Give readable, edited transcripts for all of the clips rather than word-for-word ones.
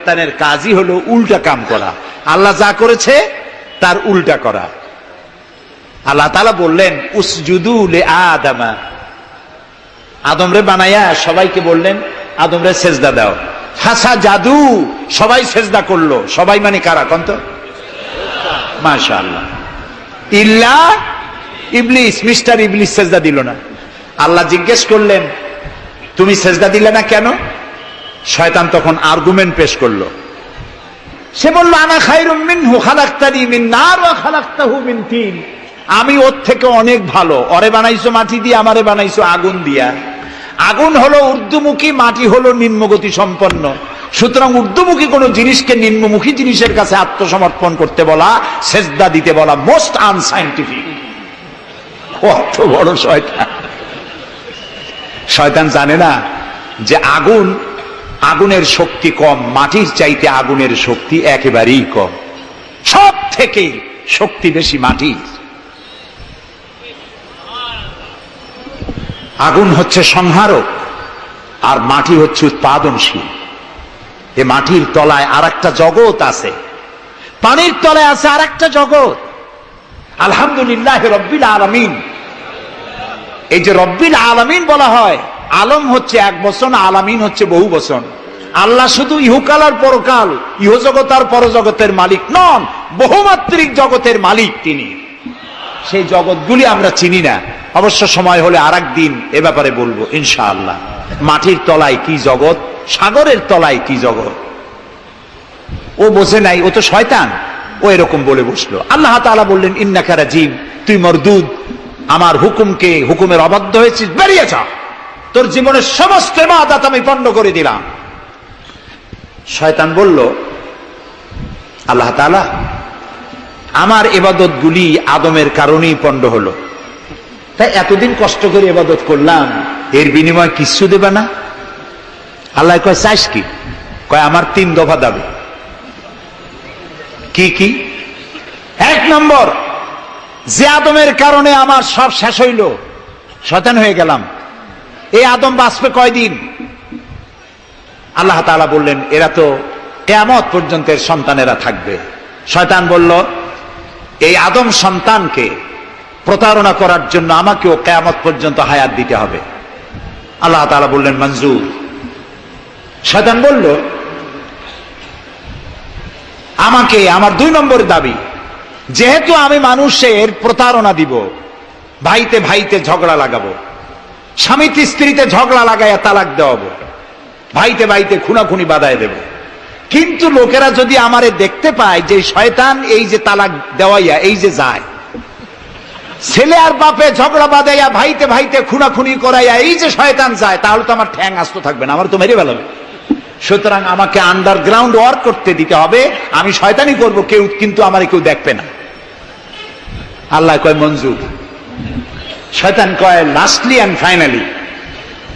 শয়তানের কাজই হলো উল্টা কাম করা, আল্লাহ যা করেছে তার উল্টা করা। আল্লাহ তাআলা বললেন উসজুদু লিআদামা, আদমরে বানায়া সবাইকে বললেন আদমরে সেজদা দাও। ফাসাজাদু, সবাই সেজদা করলো। সবাই মানে কারা কোন তো? মাশাআল্লাহ। ইল্লা ইবলিস, মিস্টার ইবলিস সেজদা দিল না। আল্লাহ জিজ্ঞেস করলেন তুমি সেজদা দিলে না কেন? শয়তান তখন আর্গুমেন্ট পেশ করলো। সে বলল আনা খায়রুম মিনহু খালাকতানি মিন নার ওয়া খালাকতাহু মিন তিন, আমি ওর থেকে অনেক ভালো। ওরে বানাইছো মাটি দিয়ে, আমারে বানাইছো আগুন দিয়া। আগুন হলো ঊর্ধ্বমুখী, মাটি হলো নিম্নগতি সম্পন্ন। সুতরাং ঊর্ধ্বমুখী কোন জিনিসকে নিম্নমুখী জিনিসের কাছে আত্মসমর্পণ করতে বলা, সেজদা দিতে বলা মোস্ট আনসাইন্টিফিক। কত বড় শয়তান! শয়তান জানে না যে আগুনের শক্তি কম, মাটির চাইতে আগুনের শক্তি একেবারেই কম। সব থেকে শক্তি বেশি মাটির। আগুন হচ্ছে সংহারক আর মাটি হচ্ছে উৎপাদনশীল। এ মাটির তলায় আর একটা জগৎ আছে, পানির তলায় আছে আর একটা জগৎ। আলহামদুলিল্লাহ রব্বিল আলামিন। এই যে রব্বিল আলামিন বলা হয়, আলম হচ্ছে এক বচন, আলামিন হচ্ছে বহু বচন। আল্লাহ শুধু ইহকাল আর পরকাল, ইহজগৎ আর পরজগতের মালিক নন, বহুমাত্রিক জগতের মালিক তিনি। সেই জগৎগুলি আমরা চিনি না, অবশ্য সময় হলে আর একদিন এ ব্যাপারে বলবো ইনশাআল্লাহ। মাটির তলায় কি জগৎ, সাগরের তলায় কি জগৎ ও বোঝে নাই, ও তো শয়তান, ও এরকম বলে বসলো। আল্লাহ তাআলা বললেন ইন্নাকা রাজিম, তুই মরদুদ, আমার হুকুমের অবাধ্য হয়েছিস, বেরিয়ে যা, তোর জীবনের সমস্ত ইবাদত আমি পণ্ড করে দিলাম। শয়তান বলল আল্লাহ তাআলা আমার ইবাদত গুলি আদমের কারণেই পণ্ড হলো, তাই এতদিন কষ্ট করে ইবাদত করলাম, এর বিনিময়ে কিছু দেবে না? আল্লাহ কয় চাইস কি? কয় আমার 3 দফা দাবি। কি কি? 1 নম্বর, যে আদমের কারণে আমার সব শেষ হইল, শয়তান হয়ে গেলাম, এই আদম বাঁচবে কয়দিন? আল্লাহ তাআলা বললেন এরা তো কিয়ামত পর্যন্ত এর সন্তানেরা থাকবে। শয়তান বলল এই আদম সন্তানকে প্রতারণা করার জন্য আমাকেও কিয়ামত পর্যন্ত হায়াত দিতে হবে। আল্লাহ তাআলা বললেন মঞ্জুর। শয়তান বলল আমাকে আমার 2 নম্বর দাবি, যেহেতু আমি মানুষের প্রতারণা দিব, ভাইতে ভাইতে ঝগড়া লাগাবো, স্বামীতে স্ত্রীতে ঝগড়া লাগাইয়া তালাক দেওয়াবো, ভাইতে ভাইতে খুনাখুনি বাধায় দেব, কিন্তু লোকেরা যদি আমারে দেখতে পায় যে শয়তান এই যে তালাক দেওয়াইয়া এই যে যায়, ছেলে আর বাপে ঝগড়া বাঁধাইয়া ভাইতে ভাইতে খুনাখুনি করাইয়া এই যে শয়তান যায়, তাহলে তো আমার ঠ্যাং আস্ত থাকবে না, আমার তো মেরে ফেলাবে। সুতরাং আমাকে আন্ডারগ্রাউন্ড ওয়ার্ক করতে দিতে হবে, আমি শয়তানি করব কেউ, কিন্তু আমারে কেউ দেখবে না। আল্লাহ কয় মঞ্জুর। শয়তান কয় লাস্টলি এন্ড ফাইনালি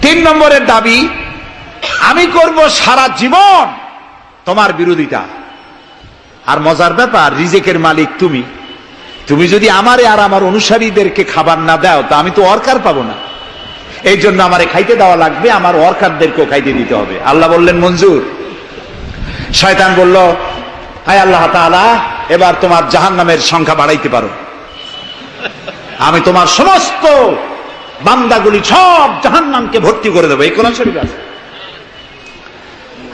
3 নম্বরের দাবি, আমি করব সারা জীবন তোমার বিরোধিতা। আর মজার ব্যাপার, রিজিকের মালিক তুমি, তুমি যদি আমারে আর আমার অনুসারীদেরকে খাবার না দাও তা আমি তো ওয়ার্কার পাবো না, এই জন্য আমারে খাইতে দেওয়া লাগবে, আমার ওয়ার্কারদেরকেও খাইতে দিতে হবে। আল্লাহ বললেন মঞ্জুর। শয়তান বলল হায় আল্লাহ তাআলা, এবার তোমার জাহান্নামের সংখ্যা বাড়াইতে পারো, আমি তোমার সমস্ত বান্দাগুলি সব জাহান্নামকে ভর্তি করে দেবো। এই কোরআন শরীফে আছে।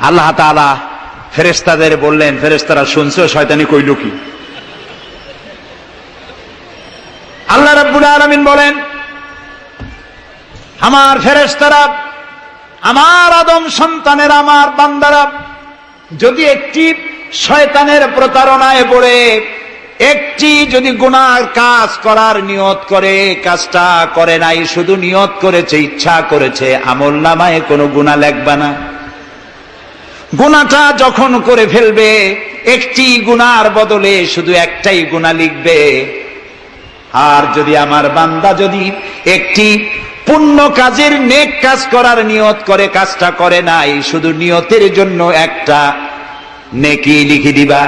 আল্লাহ তাআলা ফেরেশতাদের বললেন, ফেরেশতারা শুনছো শয়তানি কইল কি? আল্লাহ রাব্বুল আলামিন বলেন আমার ফেরেশতারা, আমার আদম সন্তানের, আমার বান্দারা যদি একটি শয়তানের প্রতারণায় পড়ে একটি যদি গুনার কাজ করার নিয়ত করে, কাজটা করে নাই, শুধু নিয়ত করেছে, ইচ্ছা করেছে, আমলনামায় কোনো গুনাহ লিখবে না। গুনাহটা যখন করে ফেলবে, একটি গুনার বদলে শুধু একটাই গুনাহ লিখবে। আর যদি আমার বান্দা যদি একটি পুণ্য কাজের, নেক কাজ করার নিয়ত করে, কাজটা করে নাই, শুধু নিয়তের জন্য একটা নেকি লিখে দিবা।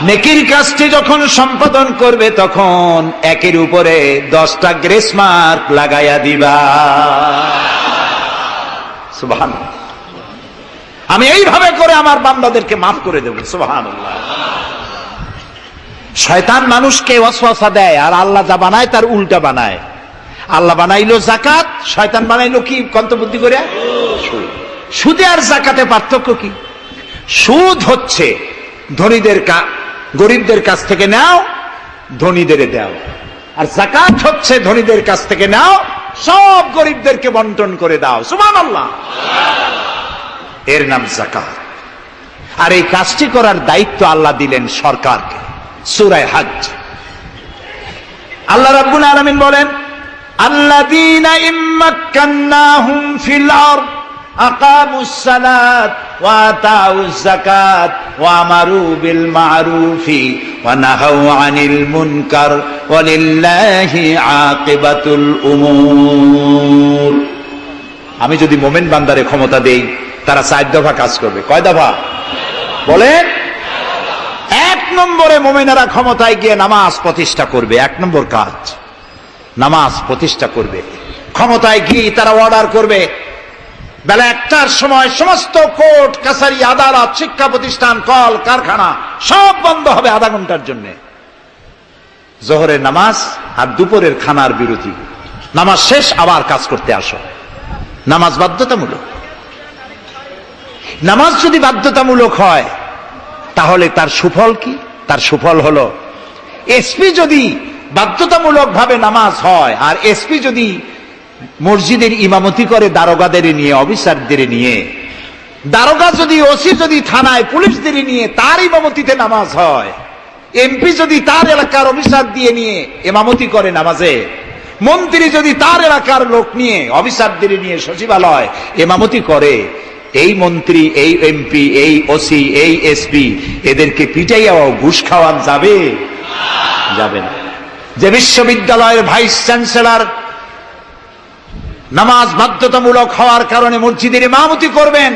নেকির কাজটি যখন সম্পাদন করবে তখন একের উপরে 10টা গ্রেস মার্ক লাগাইয়া দিবা। সুবহানাল্লাহ। আমি এইভাবে করে আমার বান্দাদেরকে মাফ করে দেব। সুবহানাল্লাহ। শয়তান মানুষকে ওয়াসওয়াসা দেয়, আর আল্লাহ যা বানায় তার উল্টা বানায়। আল্লাহ বানাইলো জাকাত, শয়তান বানাইলো কি কন্তবুদ্ধি করে? সুদে আর জাকাতে পার্থক্য কি? সুদ হচ্ছে ধনীদের গরিবদের কাছ থেকে নাও, ধনীদের দাও, আর জাকাত হচ্ছে ধনীদের কাছ থেকে নাও, সব গরিবদেরকে বন্টন করে দাও। সুবহানাল্লাহ। এর নাম জাকাত। আর এই কাজটি করার দায়িত্ব আল্লাহ দিলেন সরকারকে। সূরা হজ আল্লাহ রাব্বুল আলামিন বলেন, আল্লাযীনা ইম্মাক্কান্নাহুম ফিল আরদ আকামুস সালাত ওয়া আতাউজ যাকাত ওয়া আমারু বিল মা'রুফি ওয়া নাহাউ আনিল মুনকার ওয়া লিল্লাহি আকিবাতুল উমুর। আমি যদি মুমিন বান্দারে ক্ষমতা দেই, তারা 4 দফা কাজ করবে। কয় দফা বলেন? 1 নম্বরে মুমিনেরা ক্ষমতায় গিয়ে নামাজ প্রতিষ্ঠা করবে। 1 নম্বর কাজ নামাজ প্রতিষ্ঠা করবে। ক্ষমতায় গিয়ে তারা অর্ডার করবে, বেলা 1টার সময় সমস্ত কোর্ট কাছারি আদালত শিক্ষা প্রতিষ্ঠান কল কারখানা সব বন্ধ হবে আধা ঘন্টার জন্য। জোহরের নামাজ আর দুপুরের খানার বিরতি। নামাজ শেষ, আবার কাজ করতে আসো। নামাজ বাধ্যতামূলক। নামাজ যদি বাধ্যতামূলক হয় তাহলে তার সুফল কি? তার সুফল হলো, এসপি যদি বাধ্যতামূলক ভাবে নামাজ হয়, আর এসপি যদি মসজিদের ইমামতি করে দারোগাদের নিয়ে, অফিসারদের নিয়ে, দারোগা যদি, ওসি যদি থানায় পুলিশদের নিয়ে তার ইমামতিতে নামাজ হয়, এমপি যদি তার এলাকার অফিসার দিয়ে নিয়ে ইমামতি করে নামাজে, মন্ত্রী যদি তার এলাকার লোক নিয়ে অফিসারদের নিয়ে সচিবালয় ইমামতি করে, এই মন্ত্রী, এই এমপি, এই ওসি, এই এসপি এদেরকে পিটাইয়াও ঘুষ খাওয়ান যাবে? যাবে না। যে বিশ্ববিদ্যালয়ের ভাইস চ্যান্সেলর নামাজ বাধ্যতামূলক হওয়ার কারণে মসজিদের ইমামতি করবেন,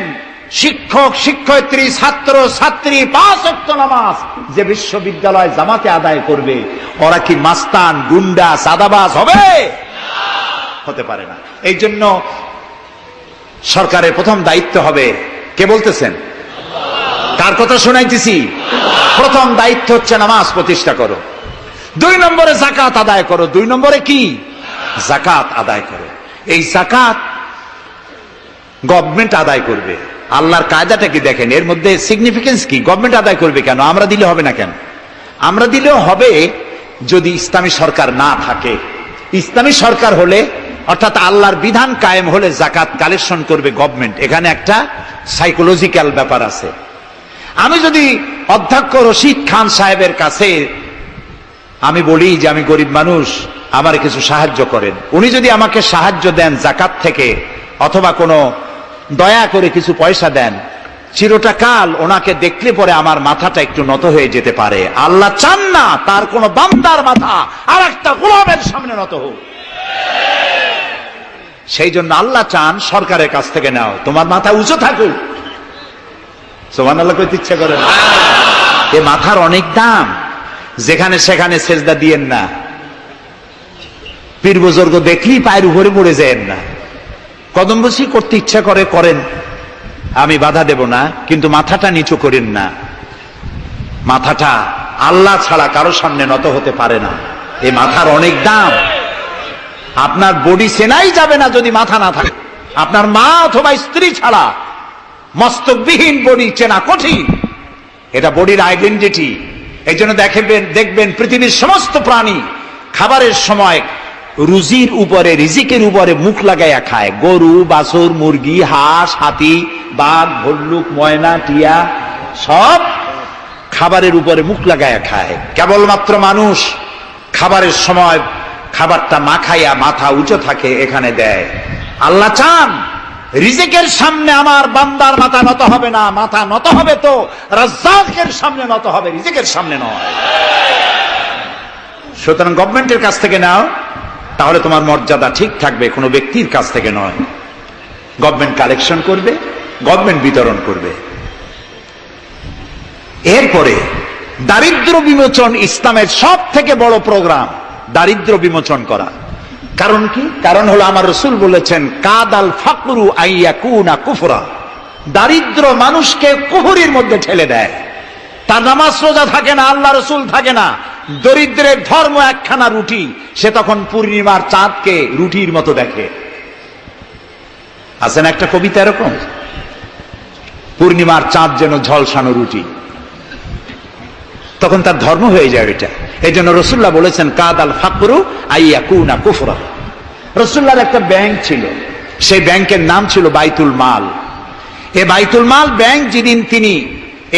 শিক্ষক শিক্ষয়িত্রী ছাত্র ছাত্রী 5 ওয়াক্ত নামাজ যে বিশ্ববিদ্যালয় জামাতে আদায় করবে, ওরা কি মাস্তান, গুন্ডা, সাদাবাজ হবে? হতে পারে না। এই জন্য সরকারের প্রথম দায়িত্ব হবে, কে বলতেছেন? কার কথা শোনাইতেছি? প্রথম দায়িত্ব হচ্ছে নামাজ প্রতিষ্ঠা করো। 2 নম্বরে যাকাত আদায় করো। 2 নম্বরে কি? যাকাত আদায় করো। এই যাকাত গভর্নমেন্ট আদায় করবে। আল্লাহর কায়দাটা কি দেখেন, এর মধ্যে সিগনিফিকেন্স কি? গভর্নমেন্ট আদায় করবে কেন? আমরা দিলে হবে না কেন? আমরা দিলেও হবে যদি ইসলামী সরকার না থাকে। ইসলামী সরকার হলে, অর্থাৎ আল্লাহর বিধান কায়েম হলে যাকাত কালেকশন করবে গভর্নমেন্ট। এখানে একটা সাইকোলজিক্যাল ব্যাপার আছে। আমি যদি অধ্যক্ষ রশিদ খান সাহেবের কাছে আমি বলি যে আমি গরিব মানুষ, আমার কিছু সাহায্য করেন, উনি যদি আমাকে সাহায্য দেন যাকাত থেকে, অথবা কোনো দয়া করে কিছু পয়সা দেন, চিরটা কাল ওনাকে দেখলে পরে আমার মাথাটা একটু নত হয়ে যেতে পারে। আল্লাহ চান না তার কোন বান্দার মাথা আর একটা গোলামের সামনে নত হোক। সেই জন্য আল্লাহ চান সরকারের কাছ থেকে নাও, তোমার মাথা উঁচু থাকুক। সুবহানাল্লাহ কইতে ইচ্ছা করে না? এ মাথার অনেক দাম। যেখানে সেখানে সেজদা দিয়েন না। পীর বুজুর্গ দেখলেই পায়ের উপরে পড়ে যায়েন না। কদম বসি করতে ইচ্ছা করে করেন, আমি বাধা দেব না, কিন্তু মাথাটা নিচু করেন না। মাথাটা আল্লাহ ছাড়া কারো সামনে নত হতে পারে না। এই মাথার অনেক দাম। আপনার বডি চেনাই যাবে না যদি মাথা না থাকে। আপনার মা অথবা স্ত্রী ছাড়া মস্তকবিহীন বডি চেনা কঠিন। এটা বডির আইডেন্টিটি। এই জন্য দেখবেন পৃথিবীর সমস্ত প্রাণী খাবারের সময় রুজির উপরে, রিজিকের উপরে মুখ লাগাইয়া খায়। গরু, বাছুর, মুরগি, হাঁস, হাতি, বাঘ, ভল্লুক, ময়না, টিয়া সব খাবারের উপরে মুখ লাগাইয়া খায়। কেবলমাত্র মানুষ খাবারের সময় খাবারটা মাখাইয়া মাথা উঁচু থাকে এখানে দেয়। আল্লাহ চান রিজিকের সামনে আমার বান্দার মাথা নত হবে না। মাথা নত হবে তো রাজ্জাকের সামনে নত হবে, রিজিকের সামনে নয়। সুতরাং গভর্নমেন্টের কাছ থেকে নাও, তাহলে তোমার মর্যাদা ঠিক থাকবে, কোনো ব্যক্তির কাছ থেকে নয়। গভর্নমেন্ট কালেকশন করবে, গভর্নমেন্ট বিতরণ করবে। এরপরে দারিদ্র বিমোচন ইসলামের সব থেকে বড় প্রোগ্রাম, দারিদ্র বিমোচন করা। কারণ কি? কারণ হলো আমার রাসূল বলেছেন, কাদাল ফাকরু আইয়াকুনা কুফরা। দারিদ্র মানুষকে কুফরির মধ্যে ঠেলে দেয়। তার নামাজ রোজা থাকে না, আল্লাহ রসুল থাকে না, দরিদ্রের ধর্ম একখানা রুটি, সে তখন পূর্ণিমার চাঁদকে রুটির মতো দেখে। আছে না একটা কবিতা এরকম, পূর্ণিমার চাঁদ যেন ঝলসানো রুটি, তখন তার ধর্ম হয়ে যায় এটা। এই জন্য রসুল্লাহ বলেছেন কাদাল ফাকরু আইয়াকুনা কুফরা। রসুল্লাহর একটা ব্যাংক ছিল, সেই ব্যাংকের নাম ছিল বাইতুল মাল। এই বাইতুল মাল ব্যাংক যেদিন তিনি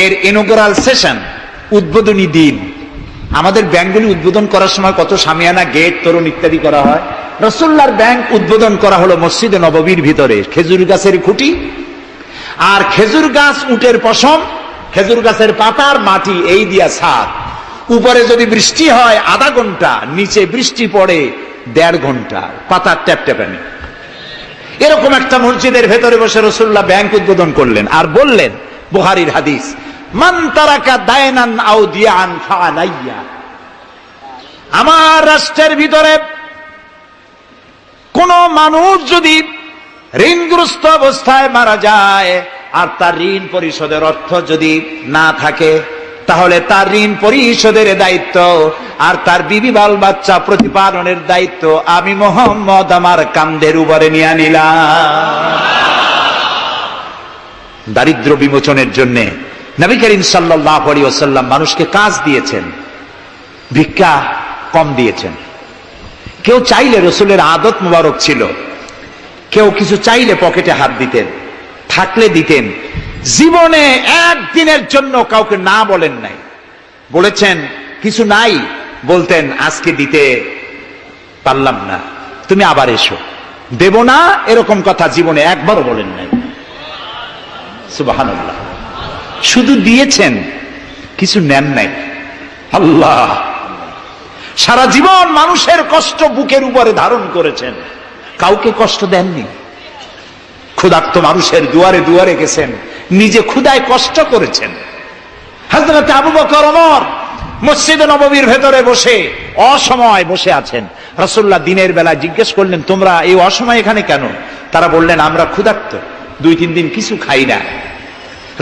এর ইনোগ্রাল সেশন, উদ্বোধনী দিন, আমাদের ব্যাংকগুলি উদ্বোধন করার সময় কত সামিয়ানা, গেট, তোরণ ইত্যাদি করা হয়। রসুল্লাহর ব্যাংক উদ্বোধন করা হলো মসজিদে নববীর ভিতরে, খেজুর গাছের খুঁটি আর খেজুর গাছ, উটের পশম, খেজুর গাছের পাতার মাটি, এই দিয়া ছাদ। উপরে যদি বৃষ্টি হয় আধা ঘন্টা, নিচে বৃষ্টি পড়ে 1.5 ঘন্টা, পাতার ট্যাপট্যাপানি। এরকম একটা মসজিদের ভেতরে বসে রসুল্লাহ ব্যাংক উদ্বোধন করলেন আর বললেন, বুখারীর হাদিস, মান তারাকা দায়নান আও দিয়ান ফাআলাইয়া। আমার রাষ্ট্রের ভিতরে কোন মানুষ যদি ঋণগ্রস্ত অবস্থায় মারা যায় আর তার ঋণ পরিশোধের অর্থ যদি না থাকে, তাহলে তার ঋণ পরিশোধের দায়িত্ব আর তার বিবি বাল বাচ্চা প্রতিপালনের দায়িত্ব আমি মুহাম্মদ আমার কাঁধের উপরে নিয়ে নিলাম। দারিদ্র বিমোচনের জন্য নবী করিম সাল্লাল্লাহু আলাইহি ওয়াসাল্লাম মানুষকে কাজ দিয়েছেন, ভিক্ষা কম দিয়েছেন। কেউ চাইলে, রসুলের আদত মুবারক ছিল, কেউ কিছু চাইলে পকেটে হাত দিতেন, থাকলে দিতেন। জীবনে একদিনের জন্য কাউকে না বলেন নাই। বলেছেন কিছু নাই, বলতেন আজকে দিতে পারলাম না, তুমি আবার এসো, দেব না, এরকম কথা জীবনে একবারও বলেন নাই। সুবহানাল্লাহ। শুধু দিয়েছেন, কিছু নেন নাই। আল্লাহ, সারা জীবন মানুষের কষ্ট বুকের উপরে ধারণ করেছেন, কাউকে কষ্ট দেননি। ক্ষুধার্ত মানুষের দুয়ারে দুয়ারে গেছেন, নিজে ক্ষুধায় কষ্ট করেছেন। হযরত আবু বকর, ওমর মসজিদে নববীর ভেতরে বসে অসময় বসে আছেন। রাসূলুল্লাহ দিনের বেলা জিজ্ঞেস করলেন, তোমরা এই অসময় এখানে কেন? তারা বললেন, আমরা ক্ষুধার্ত, 2-3 দিন কিছু খাই না।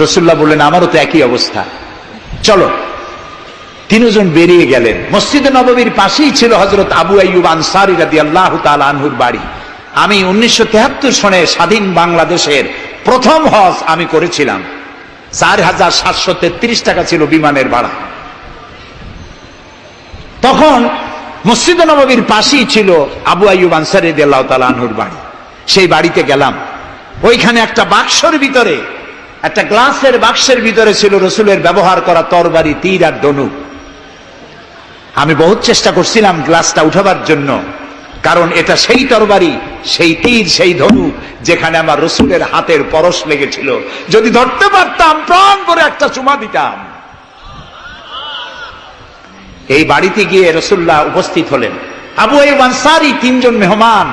রাসূলুল্লাহ বললেন, আমারও তো একই অবস্থা, চলো। 3 জন বেরিয়ে গেলেন। মসজিদে নববীর পাশেই ছিল হযরত আবু আইয়ুব আনসারী রাদিয়াল্লাহু তাআলা আনহুর বাড়ি। আমি 1973 সনে স্বাধীন বাংলাদেশের প্রথম হজ আমি করেছিলাম। 4733 টাকা ছিল বিমানের ভাড়া। তখন মসজিদে নববীর পাশেই ছিল আবু আইয়ুব আনসারী রাদিয়াল্লাহু তাআলা আনহুর বাড়ি। সেই বাড়িতে গেলাম। ওইখানে একটা বাক্সের ভিতরে, একটা গ্লাসের বাক্সের ভিতরে ছিল রসুলের ব্যবহার করা তরবারি, তীর আর ধনুক। আমি বহুত চেষ্টা করছিলাম গ্লাসটা উঠাবার জন্য, কারণ এটা সেই তরবারি, সেই তীর, সেই ধনুক যেখানে আমার রসুলের হাতের পরশ লেগেছিল। যদি ধরতে পারতাম প্রাণ ভরে একটা চুমা দিতাম। এই বাড়িতে গিয়ে রাসূলুল্লাহ উপস্থিত হলেন। আবু আইয়ুব আনসারী, 3 জন মেহমান,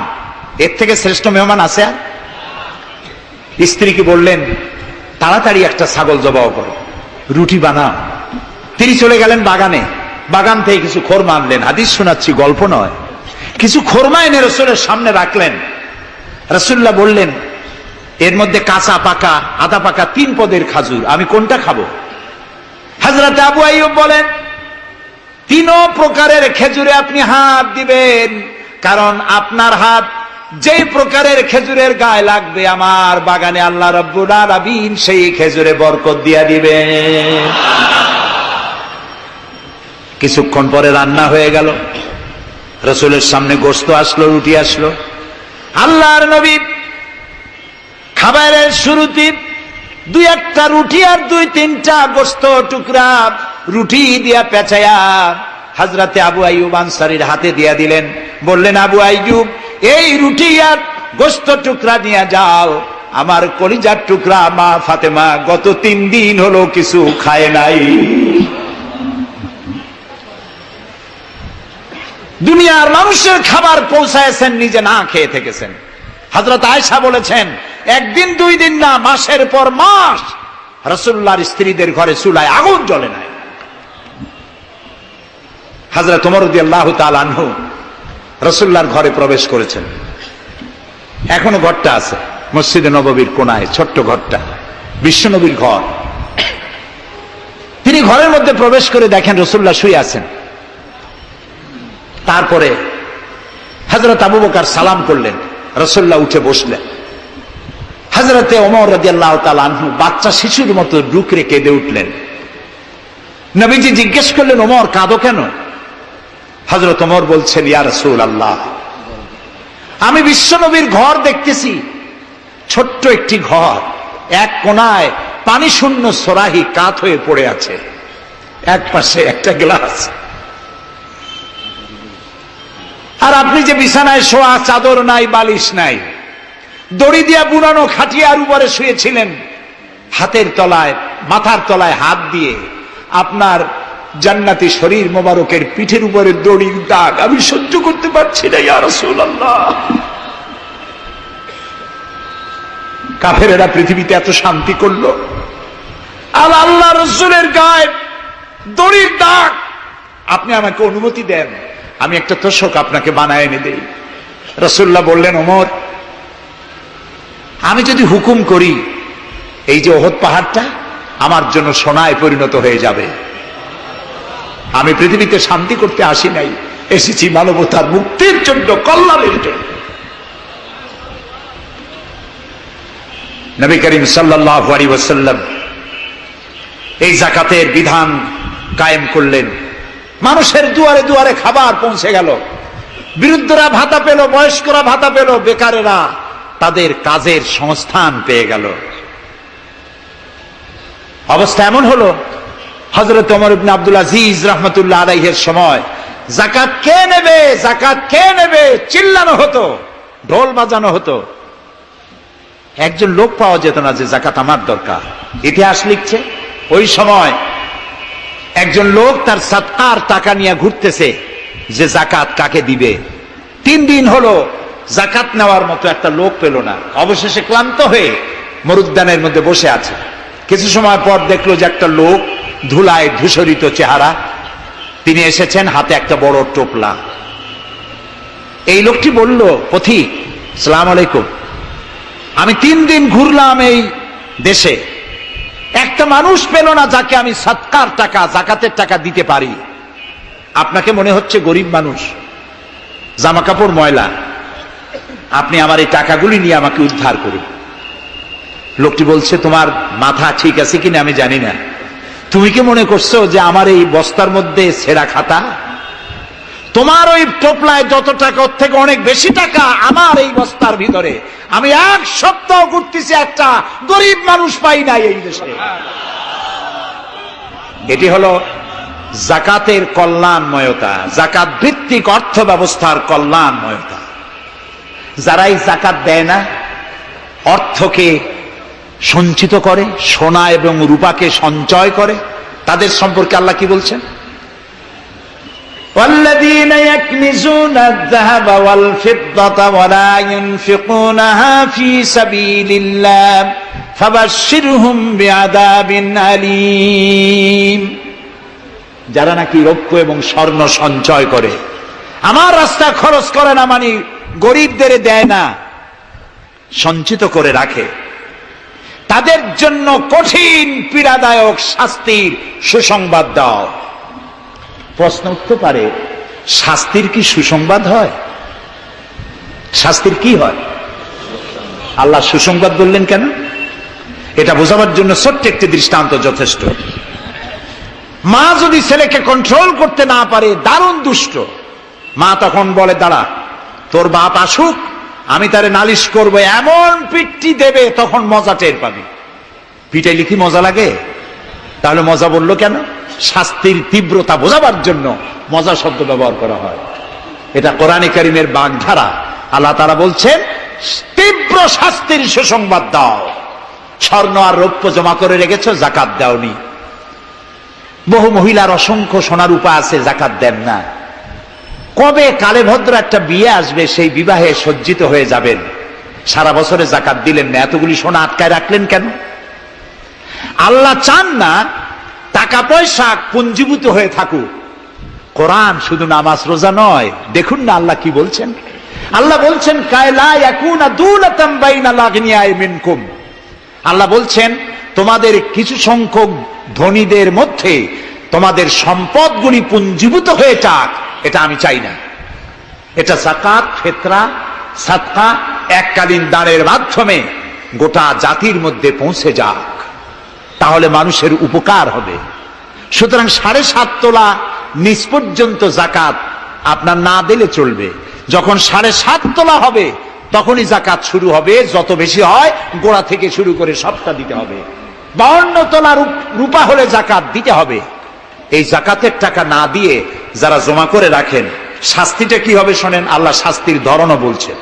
এর থেকে শ্রেষ্ঠ মেহমান আছে? স্ত্রীকে বললেন, তাড়াতাড়ি একটা ছাগল জবাহ করো, রুটি বানাও। তিনি চলে গেলেন বাগানে, বাগান থেকে কিছু খোরমা আনলেন। হাদিস শোনাচ্ছি, গল্প নয়। কিছু খোরমা এনে রসুলের সামনে রাখলেন। রাসূলুল্লাহ বললেন, এর মধ্যে কাঁচা পাকা, আধা পাকা 3 পদের খাজুর, আমি কোনটা খাবো? হযরত আবু আইয়ুব বলেন, 3 প্রকারের খেজুরে আপনি হাত দিবেন, কারণ আপনার হাত যে প্রকারের খেজুরের গায়ে লাগবে আমার বাগানে আল্লাহ রাব্বুল আলামিন সেই খেজুরে বরকত দিয়া দিবেন। কিছুক্ষণ পরে রান্না হয়ে গেল। রসুলের সামনে গোশত আসলো, রুটি আসলো। আল্লাহর নবী খাবারের শুরুতে 2-1টা রুটি আর 2-3টা গোশত টুকরা রুটি দিয়া পেঁচায়া হযরতে আবু আইয়ুব আনসারীর হাতে দিয়া দিলেন। বললেন, আবু আইয়ুব, এই রুটি আর গোশত টুকরা নিয়ে যাও, আমার কলিজার টুকরা মা ফাতেমা গত 3 দিন হলো কিছু খায় নাই। দুনিয়ার মানুষের খাবার পৌঁছায়ছেন, নিজে না খেয়ে থেকেছেন। হযরত আয়েশা বলেছেন, 1 দিন 2 দিন না, মাসের পর মাস রাসূলুল্লাহর স্ত্রীদের ঘরে চুলায় আগুন জ্বলে নাই। হযরত ওমর রাদিয়াল্লাহু তাআলা আনহু রাসূলুল্লাহর ঘরে প্রবেশ করেছেন। এখনো ঘরটা আছে, মসজিদে নববীর কোনায় ছোট্ট ঘরটা। বিশ্বনবীর ঘর। তিনি ঘরের মধ্যে প্রবেশ করে দেখেন রাসূলুল্লাহ শুয়ে আছেন। তারপরে হযরত আবু বকর সালাম করলেন, রাসূলুল্লাহ উঠে বসলেন। হযরতে ওমর রাদিয়াল্লাহু তাআলা আনহু বাচ্চা শিশুর মতো ডুকরে কেঁদে উঠলেন। নবীজি জিজ্ঞেস করলেন, ওমর কাঁদো কেন? হযরত ওমর বলছেন, ইয়া রাসূলুল্লাহ, আমি বিশ্বনবীর ঘর দেখতেছি, ছোট্ট একটি ঘর, এক কোণায় পানি শূন্য সরাহি কাত হয়ে পড়ে আছে, এক পাশে একটা গ্লাস, আর আপনি যে বিছানায় শোয়া, চাদর নাই, বালিশ নাই, দড়ি দিয়া বুনানো খাটিয়ার উপরে শুয়েছিলেন, হাতের তলায়, মাথার তলায় হাত দিয়ে আপনার জান্নাতি শরীর মোবারকের পিঠের উপরে দড়ির দাগ আমি সহ্য করতে পারছি না ইয়া রাসূলুল্লাহ। কাফেরেরা পৃথিবীতে এত শান্তি করলো, আর আল্লাহ রাসূলের গায়ে দড়ির দাগ, আপনি আমাকে অনুমতি দেন, আমি একটা তোশক আপনাকে বানায় এনে দেই। রাসূলুল্লাহ বললেন, ওমর, আমি যদি হুকুম করি, এই যে ওহদ পাহাড়টা আমার জন্য সোনায় পরিণত হয়ে যাবে। আমি পৃথিবীতে শান্তি করতে আসি নাই, এসেছি মানবতার মুক্তির জন্য, কল্যাণের জন্য। নবী করিম সাল্লাল্লাহু আলাইহি ওয়াসাল্লাম এই যাকাতের বিধান কায়েম করলেন। মানুষের দুয়ারে দুয়ারে খাবার পৌঁছে গেল, বৃদ্ধরা ভাতা পেল, বয়স্করা ভাতা পেল, বেকারেরা তাদের কাজের সংস্থান পেয়ে গেল। অবস্থা এমন হলো, হযরত ওমর ইবনে আব্দুল আজিজ রাহমাতুল্লাহ আলাইহির সময় যাকাত কে নেবে, যাকাত কে নেবে চিল্লানো হতো, ঢোল বাজানো হতো। একজন লোক পাওয়া যেত না যে যাকাত আমার দরকার। ইতিহাস লিখছে, ওই সময় একজন লোক তার সাদকার টাকা নিয়ে ঘুরতেছে যে যাকাত কাকে দিবে। 3 দিন হলো যাকাত নেওয়ার মতো একটা লোক পেল না। অবশেষে ক্লান্ত হয়ে মরুদ্যানের মধ্যে বসে আছে। কিছু সময় পর দেখলো যে একটা লোক, ধুলায় ধূসরিত চেহারা, তিনি এসেছেন, হাতে একটা বড় টোপলা। এই লোকটি বলল, পথিক, আসসালামু আলাইকুম, আমি 3 দিন ঘুরলাম এই দেশে, একটা মানুষ পেল না যাকে আমি সদকার টাকা, যাকাতের টাকা দিতে পারি। আপনাকে মনে হচ্ছে গরিব মানুষ, জামা কাপড় ময়লা, আপনি আমার এই টাকাগুলি নিয়ে আমাকে উদ্ধার করুন। লোকটি বলছে, তোমার মাথা ঠিক আছে কিনা আমি জানি না, তুমি কি মনে করছো যে আমার এই বস্তার মধ্যে ছেঁড়া খাতা? তোমার ওই টোপলায় যত টাকা, ওর থেকে অনেক বেশি টাকা আমার এই বস্তার ভিতরে। আমি 1 সপ্তাহ ঘুরতেছি, একটা গরিব মানুষ পাই নাই এই দেশে। এটি হলো যাকাতের কল্যাণময়তা, যাকাত ভিত্তিক অর্থ ব্যবস্থার কল্যাণময়তা। যারাই যাকাত দেয় না, অর্থকে সঞ্চিত করে, সোনা এবং রূপাকে সঞ্চয় করে, তাদের সম্পর্কে আল্লাহ কি বলছেন? والذين يكنزون الذهب والفضة ولا ينفقونها في سبيل الله فبشرهم بعذاب أليم। যারা নাকি রৌপ্য এবং স্বর্ণ সঞ্চয় করে, আমার রাস্তা খরচ করে না, মানে গরিবদের দেয় না, সঞ্চিত করে রাখে, তাদের জন্য কঠিন পীড়াদায়ক শাস্তির সুসংবাদ দাও। প্রশ্ন উঠতে পারে, শাস্তির কি সুসংবাদ হয়? শাস্তির কি হয়? আল্লাহ সুসংবাদ বললেন কেন? এটা বোঝাবার জন্য ছোট্ট একটি দৃষ্টান্ত যথেষ্ট। মা যদি ছেলেকে কন্ট্রোল করতে না পারে, দারুণ দুষ্ট, মা তখন বলে, দাঁড়া, তোর বাপ আসুক, আমি তারে নালিশ করব, এমন পিটটি দেবে, তখন মজা টের পাবি। পিটাইলে কি মজা লাগে? তাহলে মজা বললো কেন? শাস্তির তীব্রতা বোঝাবার জন্য মজা শব্দ ব্যবহার করা হয়। এটা কোরআনে কারীমের বাগধারা। আল্লাহ তাআলা বলছেন, তীব্র শাস্তির সুসংবাদ দাও। স্বর্ণ আর রৌপ্য জমা করে রেখেছো, যাকাত দাওনি। বহু মহিলার অসংখ্য সোনার রূপা আছে, যাকাত দেন না। কবে কালে ভদ্র একটা বিয়ে আসবে, সেই বিবাহে সজ্জিত হয়ে যাবেন, সারা বছরে যাকাত দিলেন না, এতগুলি সোনা আটকায় রাখলেন কেন? আল্লাহ চান না টাকা পয়সা পুঞ্জীভূত হয়ে থাকুক। কোরআন শুধু নামাজ রোজা নয়, দেখুন না আল্লাহ কি বলছেন। আল্লাহ বলছেন, কায়লা ইয়াকুনা দুলাতাম বাইনাল আগনিয়াই মিনকুম। আল্লাহ বলছেন, তোমাদের কিছু সংখ্যক ধনীদের মধ্যে তোমাদের সম্পদগুলি পুঞ্জীভূত হয়ে যাক, এটা আমি চাই না। এটা যাকাত, ফিতরা, সাদকা এককালীন দানের মাধ্যমে গোটা জাতির মধ্যে পৌঁছে যাক, তাহলে মানুষের উপকার হবে। সুতরাং 7.5 তোলা নিচ পর্যন্ত যাকাত আপনার না দিলে চলবে। যখন 7.5 তোলা হবে তখনই যাকাত শুরু হবে। যত বেশি হয় গোড়া থেকে শুরু করে সবটা দিতে হবে। 52 তোলা রূপা হলে যাকাত দিতে হবে। এই যাকাতের টাকা না দিয়ে যারা জমা করে রাখেন, শাস্তিটা কি হবে শোনেন। আল্লাহ শাস্তির ধরনও বলছেন,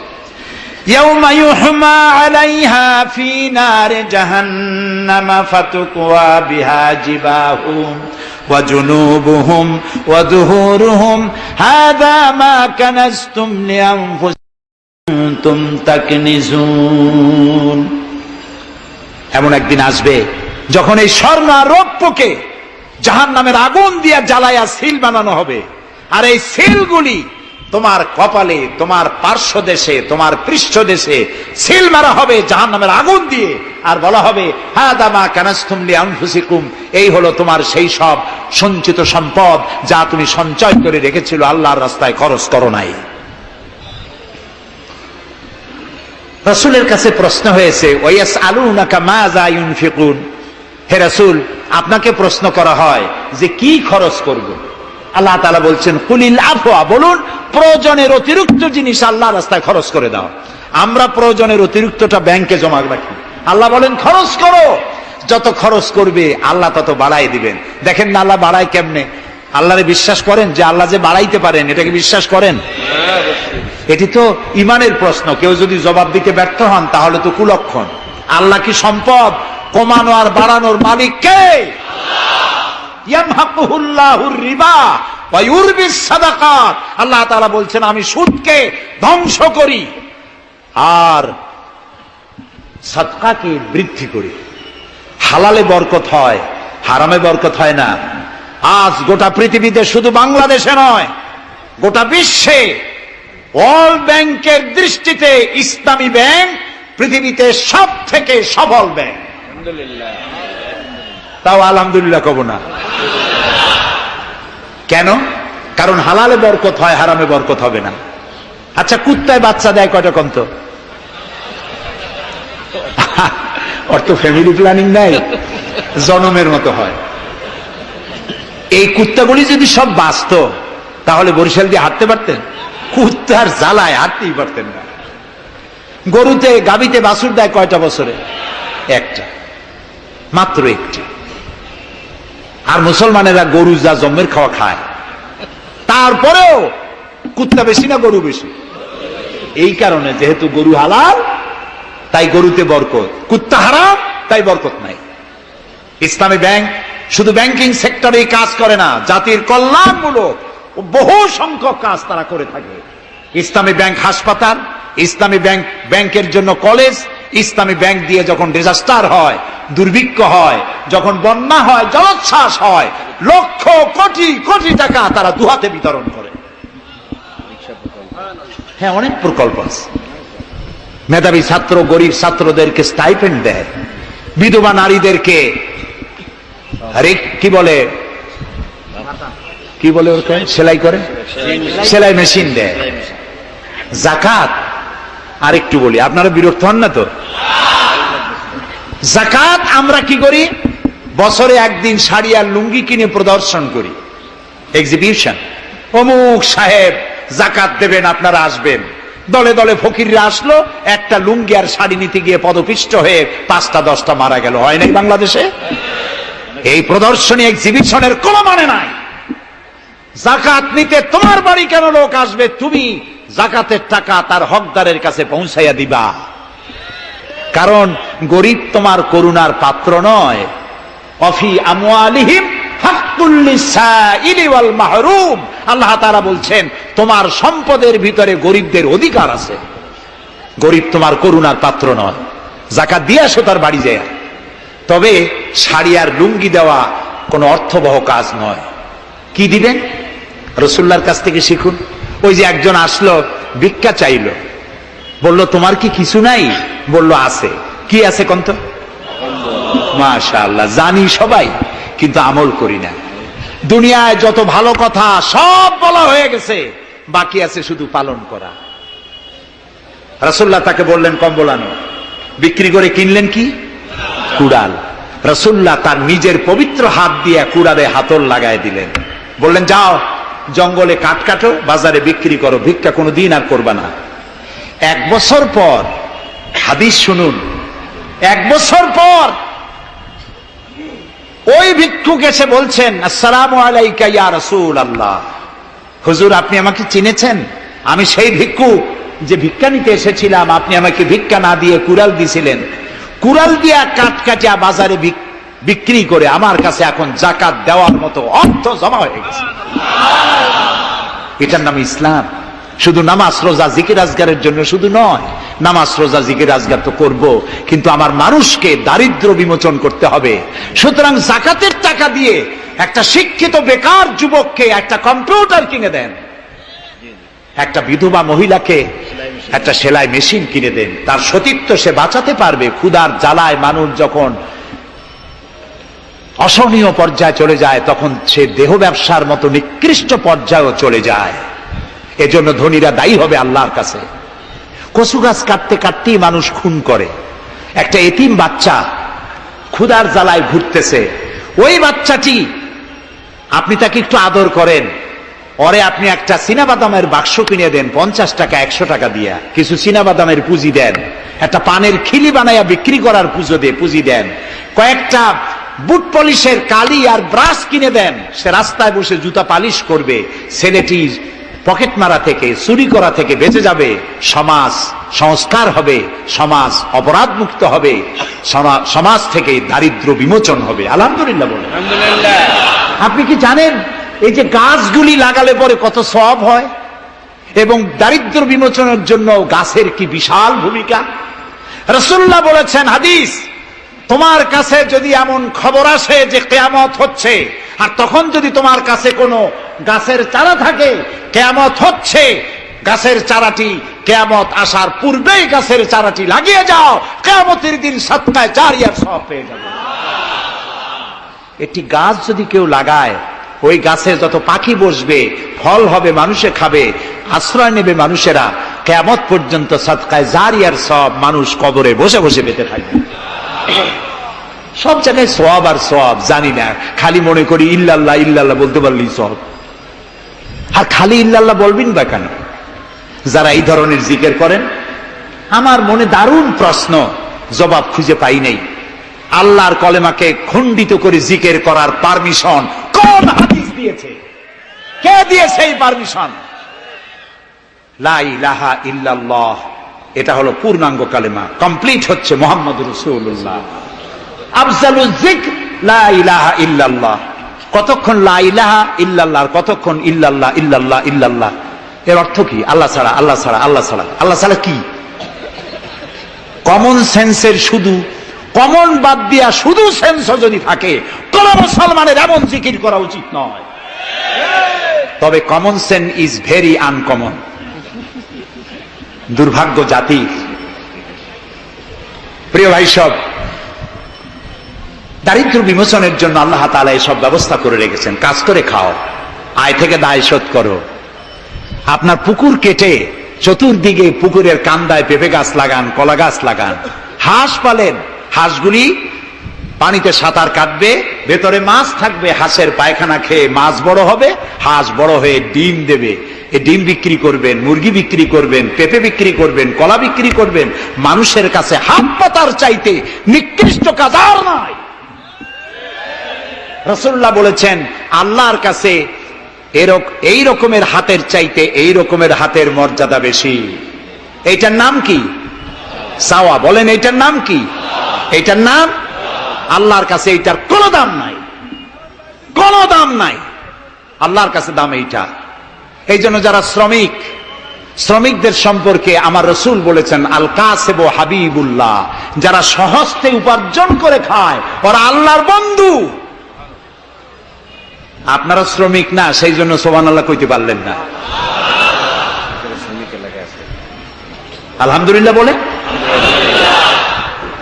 ইয়াউমা ইউহমা আলাইহা ফি নারি জাহান্নাম ফাতুকওয়া বিহা জিবাহুম ওয়া জুনুবুহুম ওয়া যুহুরুহুম হাযা মা কানাজতুম লিআনফুসিকুম তাকনিজুন। এমন একদিন আসবে যখন এই স্বর্ণ আর রৌপ্যকে জাহান্নামের আগুন দিয়ে জ্বালায়া সিল বানানো হবে, আর এই সিলগুলি তোমার কপালে, তোমার পার্শ্বদেশে, তোমার পৃষ্ঠদেশে সিল মারা হবে জাহান্নামের আগুন দিয়ে, আর বলা হবে হাদা মা কানাজতুম লিআনফুসিকুম, এই হলো তোমার সেই সব সঞ্চিত সম্পদ যা তুমি সঞ্চয় করে রেখেছিল, আল্লাহর রাস্তায় খরচ করো নাই। রাসূলের কাছে প্রশ্ন হয়েছে, ওয়ায়াসআলুনাকা মাযা ইউনফিকুন, হে রাসূল আপনাকে প্রশ্ন করা হয় যে কি খরচ করব। আল্লাহ তাআলা বলছেন কুলিল আফওয়া, বলুন প্রয়োজনের অতিরিক্ত জিনিস আল্লাহর রাস্তায় খরচ করে দাও। আমরা প্রয়োজনের অতিরিক্তটা ব্যাংকে জমা রাখি, আল্লাহ বলেন খরচ করো। যত খরচ করবে আল্লাহ তত বাড়াই দিবেন। দেখেন না আল্লাহ বাড়ায় কেমনে। আল্লাহরে বিশ্বাস করেন যে আল্লাহ যে বাড়াইতে পারেন, এটাকে বিশ্বাস করেন? এটি তো ইমানের প্রশ্ন। কেউ যদি জবাব দিতে ব্যর্থ হন তাহলে তো কুলক্ষণ। আল্লাহ কি সম্পদ কমানো আর বাড়ানোর মালিক কে? ইয়ামহাকুহুল্লাহুর রিবা ওয়া ইউরবিস সাদাকাত। আল্লাহ তাআলা বলছেন আমি সুদকে ধ্বংস করি আর সাদকাকে বৃদ্ধি করি। হালালে বরকত হয়, হারামে বরকত হয় না। আজ গোটা পৃথিবীতে, শুধু বাংলাদেশে নয়, গোটা বিশ্বে ওয়ার্ল্ড ব্যাংকের দৃষ্টিতে ইসলামী ব্যাংক পৃথিবীতে সব থেকে সফল ব্যাংক। তাও আলহামদুলিল্লাহ কব না। কেন? কারণ হালালে বরকত হয়, হারামে বরকত হবে না। আচ্ছা, কুত্তায় বাচ্চা দেয় কয়টা কন্ত? ওর তো ফ্যামিলি প্ল্যানিং নাই, জনমের মতো হয়। এই কুত্তাগুলি যদি সব বাঁচত তাহলে বরিশাল দিয়ে হাঁটতে পারতেন? কুত্তার জ্বালায় হাঁটতেই পারতেন না। গরুতে, গাভীতে বাছুর দেয় কয়টা বছরে? একটা, মাত্র একটি। আর মুসলমানেরা গরু যা জন্মের খাওয়া খায়, তারপরেও কুত্তা বেশি না গরু বেশি? এই কারণে যেহেতু গরু হালাল তাই গরুতে বরকত, কুত্তা হারাম তাই বরকত নাই। ইসলামী ব্যাংক শুধু ব্যাংকিং সেক্টরে কাজ করে না, জাতির কল্যাণমূলক বহু সংখ্যক কাজ তারা করে থাকে। ইসলামী ব্যাংক হাসপাতাল, ইসলামী ব্যাংক ব্যাংকের জন্য কলেজ, ইসলামী ব্যাংক দিয়ে যখন ডিজাস্টার হয়, দুর্ভিক্ষ হয়, যখন বন্যা হয়, জলোচ্ছ্বাস হয়, লক্ষ কোটি কোটি টাকা তারা দুহাতে বিতরণ করে। হ্যাঁ, অনেক প্রকল্প আছে। মেধাবী ছাত্র, গরিব ছাত্রদেরকে স্টাইপেন্ড দেয়, বিধবা নারীদেরকে কি বলে ওকে সেলাই করে, সেলাই মেশিন দেয়। যাকাত আর একটু বলি, আপনারা বিরক্ত হন না তো? যাকাত আমরা কি করি? বছরে একদিন শাড়ি আর লুঙ্গি কিনে প্রদর্শন করি, এক্সিবিশন। অমুক সাহেব যাকাত দেবেন, আপনারা আসবেন। দলে দলে ফকিররা আসলো, একটা লুঙ্গি আর শাড়ি নিতে গিয়ে পদপিষ্ট হয়ে 5টা 10টা মারা গেল। হয় নাই বাংলাদেশে? এই প্রদর্শনী এক্সিবিশনের কোনো মানে নাই। যাকাত নিতে তোমার বাড়ি কেন লোক আসবে? তুমি যাকাতের টাকা তার হকদারের কাছে পৌঁছাইয়া দিবা। কারণ গরিব তোমার করুণার পাত্র নয়। অফি আমওয়ালিহিম হাক্কুল লিসাইলি ওয়াল মাহরুম। আল্লাহ তাআলা বলছেন তোমার সম্পদের ভিতরে গরিবদের অধিকার আছে। গরিব তোমার করুণার পাত্র নয়। যাকাত দিয়ে আসো তার বাড়ি যায়। তবে শাড়ি আর লুঙ্গি দেওয়া কোনো অর্থবহ কাজ নয়। কি দিবেন? রাসূলুল্লাহর কাছ থেকে শিখুন। ওই যে একজন আসলো, ভিক্ষা চাইলো, বলল তোমার কি কিছু নাই? বলল আছে। কি আছে কন্ত? মাশাআল্লাহ, জানি সবাই, কিন্তু আমল করি না। দুনিয়ায় যত ভালো কথা সব বলা হয়ে গেছে, বাকি আছে শুধু পালন করা। রাসূলুল্লাহ তাকে বললেন কম্বল আনো, বিক্রি করে কিনলেন কি? কুড়াল। রাসূলুল্লাহ তার নিজের পবিত্র হাত দিয়ে কুড়ালে হাতল লাগায় দিলেন, বললেন যাও জঙ্গলে কাঠ কাটো, বাজারে বিক্রি করো, ভিক্ষা কোনোদিন আর করবা না। 1 বছর পর, হাদিস শুনুন, 1 বছর পর ওই ভিক্ষুক এসে বলছেন আসসালামু আলাইকা ইয়া রাসূলুল্লাহ, হুজুর আপনি আমাকে চিনেছেন? আমি সেই ভিক্ষুক যে ভিক্ষা নিতে এসেছিলাম, আপনি আমাকে ভিক্ষা না দিয়ে কুড়াল দিয়েছিলেন। কুড়াল দিয়া কাঠ কাটিয়া বাজারে বিক্রি করে আমার কাছে এখন যাকাত দেওয়ার মতো অর্থ জমা হয়ে গেছে। এটার নাম ইসলাম। শুধু নামাজ রোজা জিকির আজগারের জন্য শুধু নয়, নামাজ রোজা জিকির আজগার তো করব, কিন্তু আমার মানুষকে দারিদ্র বিমোচন করতে হবে। সুতরাং যাকাতের টাকা দিয়ে একটা শিক্ষিত বেকার যুবককে একটা কম্পিউটার কিনে দেন, একটা বিধবা মহিলাকে একটা সেলাই মেশিন কিনে দেন, তার সতীত্ব সে বাঁচাতে পারবে। ক্ষুধার জ্বালায় মানুষ যখন অসহনীয় পর্যায়ে চলে যায়, তখন সে দেহ ব্যবসার মতো নিকৃষ্ট পর্যায়েও চলে যায়। এজন্য ধনীরা দায়ী হবে আল্লাহর কাছে। কচু গাছ কাটতে কাটতেই মানুষ খুন করে। একটা এতিম বাচ্চা ক্ষুধার জ্বালায় ঘুরতেছে, ওই বাচ্চাটি আপনি তাকে একটু আদর করেন, ওরে আপনি একটা চীনাবাদামের বাক্স কিনে দেন 50 টাকা 100 টাকা দিয়া, কিছু চীনাবাদামের পুঁজি দেন, একটা পানের খিলি বানাইয়া বিক্রি করার পুঁজি দেন, কয়েকটা বুট পলিশের কালি আর ব্রাশ কিনে দেন, সে রাস্তায় বসে জুতা পালিশ করবে, ছেলেটি পকেট মারা থেকে চুরি করা থেকে বেঁচে যাবে, সমাজ সংস্কার হবে, সমাজ অপরাধ মুক্ত হবে, সমাজ থেকে দারিদ্র বিমোচন হবে। আলহামদুলিল্লাহ বলেন। আপনি কি জানেন এই যে গাছগুলি লাগালে পরে কত সওয়াব হয়, এবং দারিদ্র বিমোচনের জন্য গাছের কি বিশাল ভূমিকা। রাসূলুল্লাহ বলেছেন হাদিস, তোমার কাছে যদি এমন খবর আসে যে কিয়ামত হচ্ছে, আর তখন যদি তোমার কাছে কোনো গাছের চারা থাকে, কিয়ামত হচ্ছে, গাছের চারাটি কিয়ামত আসার পূর্বেই গাছের চারাটি লাগিয়ে যাও, কিয়ামতের দিন সাদকায়ে জারিয়ার সওয়াব পেয়ে যাবে। একটি গাছ যদি কেউ লাগায়, ওই গাছে যত পাখি বসবে, ফল হবে, মানুষে খাবে, আশ্রয় নেবে মানুষেরা, কিয়ামত পর্যন্ত সাদকায়ে জারিয়ার সওয়াব মানুষ কবরে বসে বসে পেতে থাকবে। সব জায়গায় সওয়াব আর সওয়াব জানি না, খালি মনে করি ইল্লাল্লাহ ইল্লাল্লাহ বলতে পারলেই সওয়াব। আর খালি ইল্লাল্লাহ বলবেন বা কেন? যারা এই ধরনের জিকির করেন, আমার মনে দারুণ প্রশ্ন, জবাব খুঁজে পাই নাই। আল্লাহর কলেমাকে খণ্ডিত করে জিকির করার পারমিশন কোন হাদিস দিয়েছে? কে দিয়েছে এই পারমিশন? লা ইলাহা ইল্লাল্লাহ, এটা হলো পূর্ণাঙ্গ কালেমা, কমপ্লিট হচ্ছে মুহাম্মদুর রাসূলুল্লাহ। আফজালুজ যিকর লা ইলাহা ইল্লাল্লাহ। কতক্ষণ লা ইলাহা ইল্লাল্লাহ, কতক্ষণ ইল্লাল্লাহ ইল্লাল্লাহ ইল্লাল্লাহ। এর অর্থ কি? আল্লাহ ছাড়া, আল্লাহ ছাড়া, আল্লাহ ছাড়া। আল্লাহ ছাড়া কি? কমন সেন্সের শুধু কমন বাদ দিয়া শুধু সেন্স যদি থাকে, কোন মুসলমানের এমন জিকির করা উচিত নয়। তবে common sense is very uncommon. দুর্ভাগ্য জাতি। প্রিয় ভাই সব, দারিদ্র বিমোচনের জন্য আল্লাহ তাআলা এসব ব্যবস্থা করে রেখেছেন। কাজ করে খাও, আয় থেকে দায় শোধ করো। আপনার পুকুর কেটে চতুর্দিকে পুকুরের কান্দায় পেঁপে গাছ লাগান, কলা গাছ লাগান। হাঁস পালেন, হাঁসগুলি পানিতে সাঁতার কাটবে, ভেতরে মাছ থাকবে, হাঁসের পায়খানা খেয়ে মাছ বড় হবে, হাঁস বড় হয়ে ডিম দেবে। এই ডিম বিক্রি করবেন, মুরগি বিক্রি করবেন, পেঁপে বিক্রি করবেন, কলা বিক্রি করবেন। মানুষের কাছে হাত পাতার চাইতে নিকৃষ্ট কাজ আর নাই। রাসূলুল্লাহ বলেছেন, আল্লাহর কাছে এই রকমের হাতের চাইতে এই রকমের হাতের মর্যাদা বেশি। এইটার নাম কি? চাওয়া। বলেন এইটার নাম কি? এইটার নাম আল্লাহর কাছে এইটার কোনো দাম নাই, কোনো দাম নাই। আল্লাহর কাছে দাম এইটা। এই জন্য যারা শ্রমিকদের সম্পর্কে আমার রাসূল বলেছেন, আল কাসিবু হাবিবুল্লাহ, যারা সহজে উপার্জন করে খায় ওরা আল্লাহর বন্ধু। আপনারা শ্রমিক না, সেই জন্য সুবহানাল্লাহ কইতে পারলেন না। আলহামদুলিল্লাহ বলে।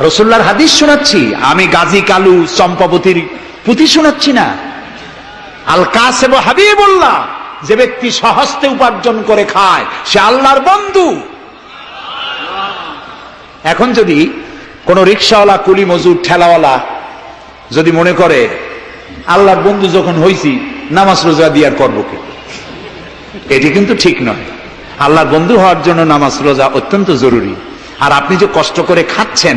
রাসূলুল্লাহর হাদিস শোনাচ্ছি, আমি গাজী কালু চম্পাবতীর পুঁথি শোনাচ্ছি না। আল কাসেব হাবিবুল্লাহ, যে ব্যক্তি স্বহস্তে উপার্জন করে খায় সে আল্লাহর বন্ধু। এখন যদি কোন রিকশাওয়ালা, কুলি মজুর, ঠেলাওয়ালা যদি মনে করে আল্লাহর বন্ধু যখন হইছি নামাজ রোজা দিয়ে আর করবো কি, এটি কিন্তু ঠিক নয়। আল্লাহর বন্ধু হওয়ার জন্য নামাজ রোজা অত্যন্ত জরুরি। আর আপনি যে কষ্ট করে খাচ্ছেন,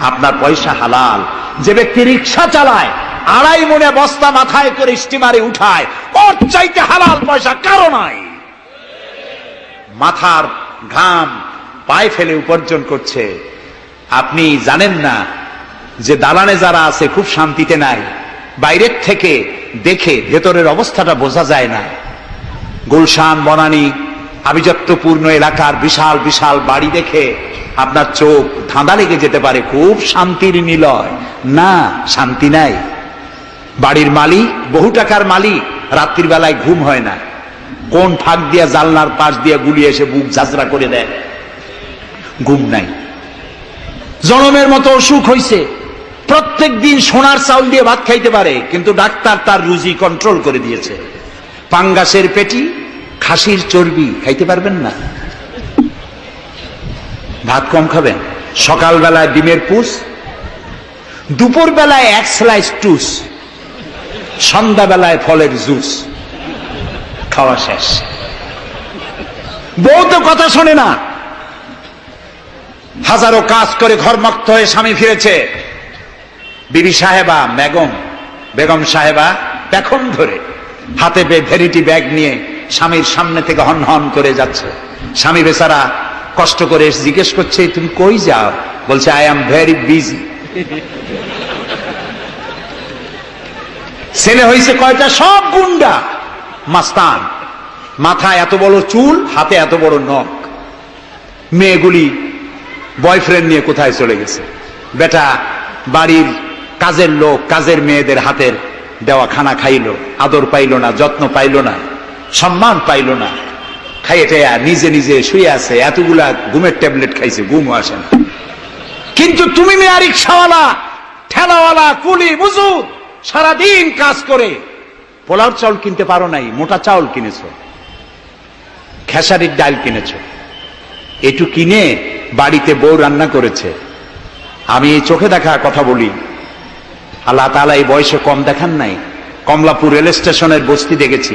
আপনার পয়সা হালাল। যে ব্যক্তি রিকশা চালায়, 2.5 মনে বস্তা মাথায় করে স্টিমারে উঠায়, ওর চাইতে হালাল পয়সা কারো নাই। মাথার ঘাম পায়ে ফেলে উপার্জন করছে। আপনি জানেন না যে দালানে যারা আছে খুব শান্তিতে নাই। বাইরের থেকে দেখে ভেতরের অবস্থাটা বোঝা যায় না। গুলশান, বনানী, আভিজাত্যপূর্ণ এলাকার বিশাল বিশাল বাড়ি দেখে আপনার চোখ ধাঁধা লেগে যেতে পারে, খুব শান্তির নিলয়। না, শান্তি নাই। বাড়ির মালিক, বহু টাকার মালিক, রাত্রির বেলায় ঘুম হয় না। কোন ফাঁক দিয়া জানলার পাশ দিয়ে গুলি এসে বুক ঝাঁঝরা করে দেয়, ঘুম নাই। জনমের মতো অসুখ হইছে, প্রত্যেক দিন সোনার চাউল দিয়ে ভাত খাইতে পারে, কিন্তু ডাক্তার তার রুজি কন্ট্রোল করে দিয়েছে। পাঙ্গাসের পেটি, খাসির চর্বি খাইতে পারবেন না, ভাত কম খাবেন। সকালবেলায় ডিমের পুষ, দুপুর বেলায় 1 স্লাইস টুস, সন্ধ্যাবেলায় ফলের জুস, খাওয়া শেষ। বউ তো কথা শোনে না। হাজারো কাজ করে ঘরমুক্ত হয়ে স্বামী ফিরেছে, বিবি সাহেবা, বেগম সাহেবা পেখম ধরে হাতে ভ্যানিটি ব্যাগ নিয়ে স্বামীর সামনে থেকে হন হন করে যাচ্ছে। স্বামী বেচারা কষ্ট করে জিজ্ঞেস করছে, তুমি কই যাও? বলছে, আই এম ভেরি বিজি। ছেলে হয়েছে কয়টা? সব গুন্ডা, মাস্তান। মাথায় এত বড় চুল, হাতে এত বড় নখ। মেয়েগুলি বয়ফ্রেন্ড নিয়ে কোথায় চলে গেছে। বেটা বাড়ির কাজের লোক, কাজের মেয়েদের হাতের দেওয়া খানা খাইল, আদর পাইল না, যত্ন পাইল না, সম্মান পাইল না। খাইয়ে নিজে নিজে শুয়ে আছে, এতগুলা ঘুমের ট্যাবলেট খাইছে, ঘুমও আসে না। কিন্তু তুমি মেয়ে রিকশাওয়ালা, ঠেলাওয়ালা, কুলি মজুর, সারাদিন কাজ করে পোলার চাউল কিনতে পারো নাই, মোটা চাউল কিনেছ, খেসারির ডাল কিনেছ। একটু কিনে বাড়িতে বউ রান্না করেছে। আমি এই চোখে দেখা কথা বলি, আল্লাহ তাআলা এই বয়সে কম দেখান নাই। কমলাপুর রেল স্টেশনের বস্তি দেখেছি,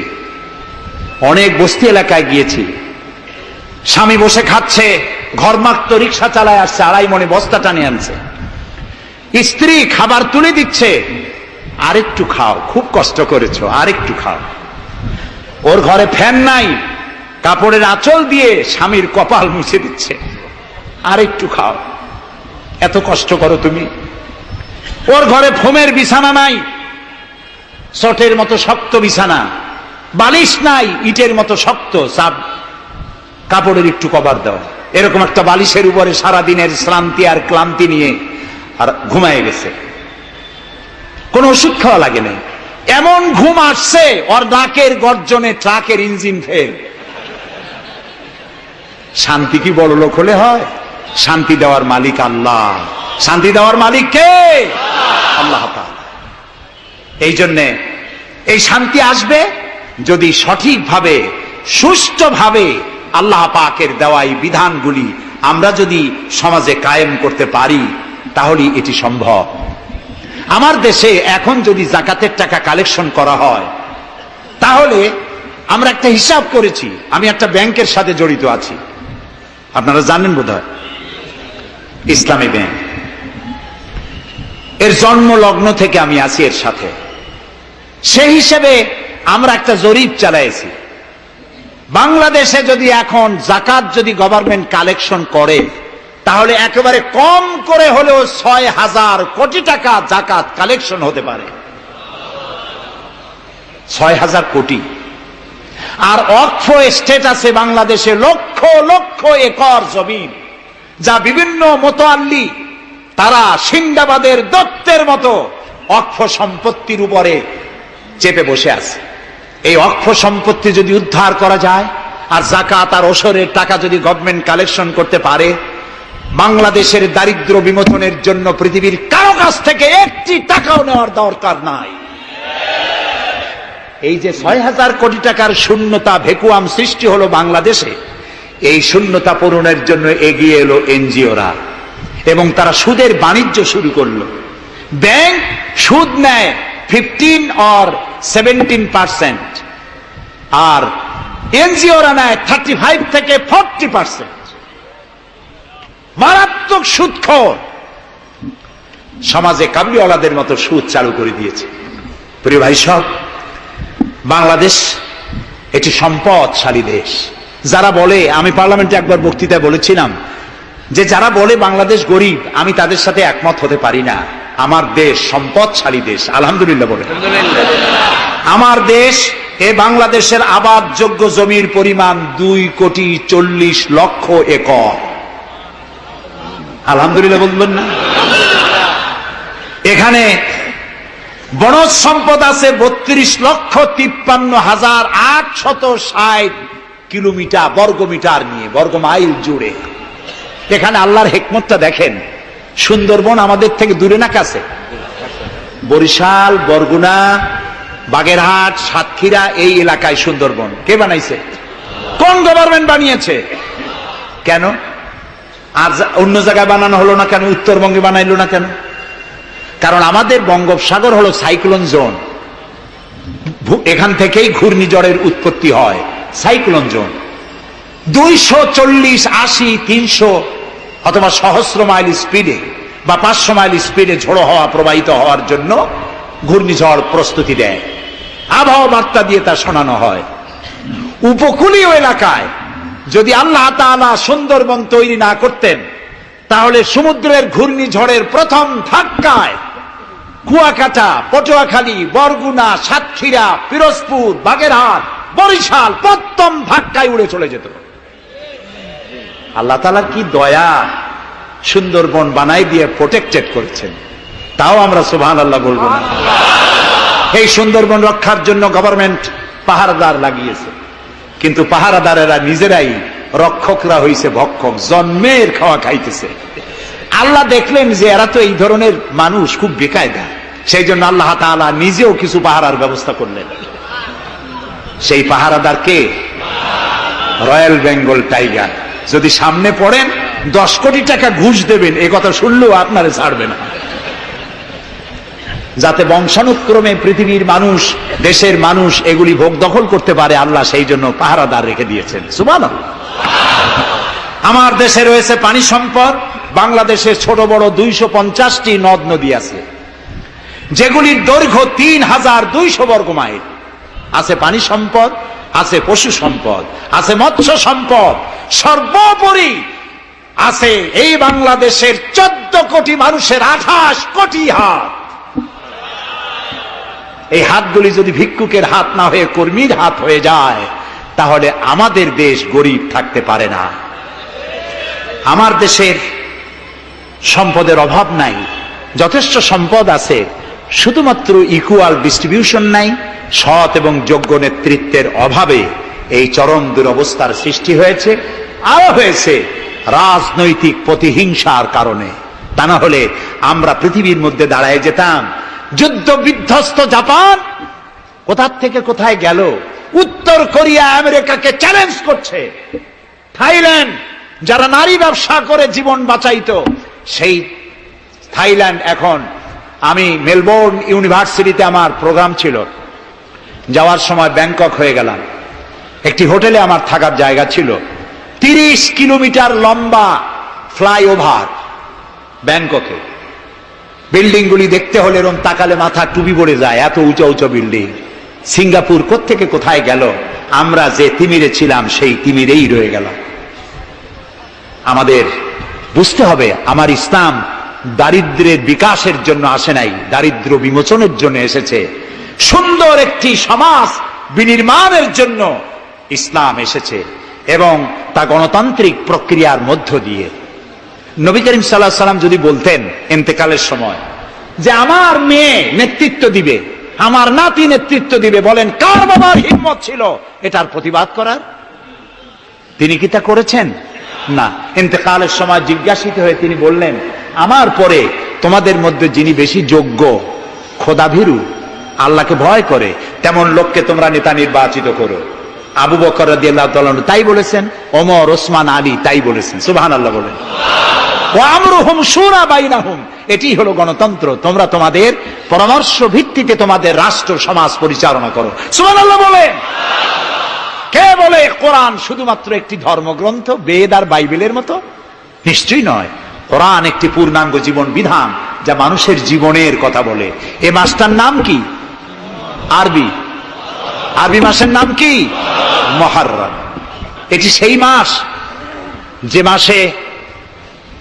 অনেক বস্তি এলাকায় গিয়েছি। স্বামী বসে খাচ্ছে, ঘরমাক্ত রিক্সা চালায় আসছে, 2.5 মনে বস্তা টানে আনছে। স্ত্রী খাবার তুলে দিচ্ছে, আরেকটু খাও, খুব কষ্ট করেছো, আরেকটু খাও। ওর ঘরে ফ্যান নাই, কাপড়ের আঁচল দিয়ে স্বামীর কপাল মুছে দিচ্ছে, আরেকটু খাও, এত কষ্ট করো তুমি। ওর ঘরে ফোমের বিছানা নাই, চটের মতো শক্ত বিছানা, বালিশ নাই, ইটের মতো শক্ত, চাপ কাপড়ের একটু কভার দাও। এরকম একটা বালিশের উপরে সারাদিনের শ্রান্তি আর ক্লান্তি নিয়ে আর ঘুমায় গেছে, কোন ওষুধ খাওয়া লাগে না। এমন ঘুম আসছে, ওর নাকের গর্জনে ট্রাকের ইঞ্জিন ফেল। শান্তি কি বড় লোক হলে হয়? শান্তি দেওয়ার মালিক আল্লাহ। শান্তি দেওয়ার মালিক কে? আল্লাহ তাআলা। এই জন্যে এই শান্তি আসবে যদি সঠিকভাবে, সুষ্ঠুভাবে আল্লাহ পাকের দেওয়া এই বিধানগুলি আমরা যদি সমাজে কায়েম করতে পারি, তাহলে এটি সম্ভব। আমার দেশে এখন যদি যাকাতের টাকা কালেকশন করা হয়, তাহলে আমরা একটা হিসাব করেছি। আমি একটা ব্যাংকের সাথে জড়িত আছি, আপনারা জানেন বোধহয়, ইসলামী ব্যাংক। এর জন্ম লগ্ন থেকে আমি আছি এর সাথে। সেই হিসেবে আমরা একটা জরিপ চালাইছি। বাংলাদেশে যদি এখন যাকাত যদি গভর্নমেন্ট কালেকশন করে, তাহলে একেবারে কম করে হলেও 6,000 কোটি টাকা যাকাত কালেকশন হতে পারে। 6,000 কোটি। আর ওয়াকফ এস্টেট আছে বাংলাদেশে লক্ষ লক্ষ একর জমিন, যা বিভিন্ন মোতাল্লি তারা সিন্দাবাদের দত্তের মতো ওয়াকফ সম্পত্তির উপরে চেপে বসে আছে। এই ওয়াকফ সম্পত্তি যদি উদ্ধার করা যায়, আর যাকাত আর ওশরের টাকা যদি গভর্নমেন্ট কালেকশন করতে পারে, বাংলাদেশের দারিদ্র বিমোচনের জন্য পৃথিবীর কারো কাছ থেকে একটি টাকাও নেওয়ার দরকার নাই। এই যে ৬,০০০ কোটি টাকার শূন্যতা ভ্যাকুয়াম সৃষ্টি হলো বাংলাদেশে, এই শূন্যতা পূরণের জন্য এগিয়ে এলো এনজিওরা এবং তারা সুদের বাণিজ্য শুরু করলো। ব্যাংক সুদ নেয় 15 or 17%, আর এনজিওরা নেয় 35 থেকে 40%। মারাত্মক সুদখোর। সমাজে কাবুলিওয়ালাদের মতো সুদ চালু করে দিয়েছে। প্রিয় ভাই সব, বাংলাদেশ এটি সম্পদশালী দেশ। যারা বলে, আমি পার্লামেন্টে একবার বক্তৃতায় বলেছিলাম যে যারা বলে বাংলাদেশ গরিব, আমি তাদের সাথে একমত হতে পারি না। আমার দেশ সম্পদশালী দেশ, আলহামদুলিল্লাহ বলে। আমার দেশ, এ বাংলাদেশের আবাদযোগ্য জমির পরিমাণ 2,40,00,000 একর। আলহামদুলিল্লাহ বলবেন না? এখানে বনজ সম্পদ আছে 32,53,860 কিলোমিটার বর্গমিটার নিয়ে, বর্গমাইল জুড়ে। এখানে আল্লাহর হিকমতটা দেখেন। সুন্দরবন আমাদের থেকে দূরে না কাছে? বরিশাল, বরগুনা, বাগেরহাট, সাতক্ষীরা, এই এলাকায় সুন্দরবন কে বানাইছে? কোন গভর্নমেন্ট বানিয়েছে? কেন আর অন্য জায়গায় বানানো হলো না কেন? উত্তরবঙ্গে বানাইলো না কেন? কারণ আমাদের বঙ্গোপসাগর হলো সাইক্লোন জোন। এখান থেকেই ঘূর্ণিঝড়ের উৎপত্তি হয়, সাইক্লোন জোন। 240, 80, 300 অথবা সহস্র মাইল স্পিডে বা 500 মাইল স্পিডে ঝোড়ো হওয়া প্রবাহিত হওয়ার জন্য ঘূর্ণিঝড় প্রস্তুতি দেয়। আবহাওয়া বার্তা দিয়ে তা শোনানো হয়। উপকূলীয় এলাকায় যদি আল্লাহ তাআলা সুন্দরবন তৈরি না করতেন, তাহলে সমুদ্রের ঘূর্ণিঝড়ের প্রথম ধাক্কায় কুয়াকাটা, পটুয়াখালী, বরগুনা, সাতক্ষীরা, পিরোজপুর, বাগেরহাট, বরিশাল প্রথম ধাক্কায় উড়ে চলে যেত। আল্লাহ তাআলা কি দয়া, সুন্দরবন বানাই দিয়ে প্রোটেক্টেড করেছেন। তাও আমরা সুবহানাল্লাহ বলবো না? এই সুন্দরবন রক্ষার জন্য গভর্নমেন্ট পাহারাদার লাগিয়েছে, কিন্তু পাহারাদারেরা নিজেরাই রক্ষকরা হইছে ভক্ষক, জন্মের খাওয়া খাইতেছে। আল্লাহ দেখলেন যে এরা তো এই ধরনের মানুষ খুব বেকায়দা, সেই জন্য আল্লাহ তাআলা নিজেও কিছু পাহারার ব্যবস্থা করলেন। সেই পাহারাদার কে? Royal Bengal tiger. যদি সামনে পড়েন 10 কোটি টাকা ঘুষ দেবেন, এ কথা শুনলেও আপনারে ছাড়বে না। যাতে বংশানুক্রমে পৃথিবীর মানুষ, দেশের মানুষ এগুলি ভোগ দখল করতে পারে, আল্লাহ সেই জন্য পাহারাদার রেখে দিয়েছেন। সুবহানাল্লাহ। আমার দেশে রয়েছে পানি সম্পদ। বাংলাদেশে ছোট বড় 250টি নদ নদী আছে, যেগুলির দৈর্ঘ্য 3,200 বর্গ মাইল। আছে পানি সম্পদ, আছে পশু সম্পদ, আছে মৎস্য সম্পদ, সর্বোপরি আছে এই বাংলাদেশের 14 কোটি মানুষের 28 কোটি হাত। এই হাতগুলি যদি ভিক্ষুকের হাত না হয়ে কর্মীর হাত হয়ে যায়, তাহলে আমাদের দেশ গরিব থাকতে পারে না। আমার দেশের সম্পদের অভাব নাই, যথেষ্ট সম্পদ আছে, শুধুমাত্র ইকুয়াল ডিস্ট্রিবিউশন নাই। সৎ এবং যোগ্য নেতৃত্বের অভাবে এই চরম দুরবস্থার সৃষ্টি হয়েছে। আরো হয়েছে রাজনৈতিক প্রতিহিংসার কারণে। তা না হলে আমরা পৃথিবীর মধ্যে দাঁড়ায় যেতাম। যুদ্ধ বিধ্বস্ত জাপান কোথা থেকে কোথায় গেল? উত্তর কোরিয়া আমেরিকাকে চ্যালেঞ্জ করছে। থাইল্যান্ড, যারা নারী ব্যবসা করে জীবন বাঁচাইতো, সেই থাইল্যান্ড এখন, আমি মেলবোর্ন ইউনিভার্সিটিতে আমার প্রোগ্রাম ছিল, যাওয়ার সময় ব্যাংকক হয়ে গেলাম। একটি হোটেলে আমার থাকার জায়গা ছিল। 30 কিলোমিটার লম্বা ফ্লাইওভার ব্যাংককে। বিল্ডিং গুলি দেখতে হলে এরকম তাকালে মাথা টুপি পড়ে যায়, এত উঁচু উঁচু বিল্ডিং। সিঙ্গাপুর কোত্থেকে কোথায় গেল? আমরা যে তিমিরে ছিলাম সেই তিমিরেই রয়ে গেল। আমাদের বুঝতে হবে, আমার ইসলাম দারিদ্র্যের বিকাশের জন্য আসে নাই, দারিদ্র বিমোচনের জন্য এসেছে। সুন্দর একটি সমাজ বিনির্মাণের জন্য ইসলাম এসেছে, এবং তা গণতান্ত্রিক প্রক্রিয়ার মধ্য দিয়ে। নবী করিম সাল্লাল্লাহু আলাইহি ওয়াসাল্লাম যদি বলতেন ইন্তেকালের সময় যে আমার মেয়ে নেতৃত্ব দিবে, আমার নাতি নেতৃত্ব দিবে, বলেন কার বাবার হিম্মত ছিল এটার প্রতিবাদ করার? তিনি কি তা করেছেন? না। ইন্তেকালের সময় জিজ্ঞাসিত হয়ে তিনি বললেন, আমার পরে তোমাদের মধ্যে যিনি বেশি যোগ্য, খোদাভীরু, আল্লাহকে ভয় করে, তেমন লোককে তোমরা নেতা নির্বাচিত করো। আবু বকর রাদিয়াল্লাহু তাআলা তাই বলেছেন, ওমর, ওসমান, আলী তাই বলেছেন। সুবহানাল্লাহ বলেন। ওয়া আমরুহুম শুরা বাইনাহুম, এটি হলো গণতন্ত্র। তোমরা তোমাদের পরামর্শ ভিত্তিতে তোমাদের রাষ্ট্র সমাজ পরিচালনা করো। সুবহানাল্লাহ বলেন। কে বলে কোরআন শুধুমাত্র একটি ধর্মগ্রন্থ, বেদ আর বাইবেলের মতো? নিশ্চয়ই নয়। কোরআন একটি পূর্ণাঙ্গ জীবন বিধান, যা মানুষের জীবনের কথা বলে। এ মাসটার নাম কি? আরবি মাসের নাম কি? মুহররম। এটি সেই মাস যে মাসে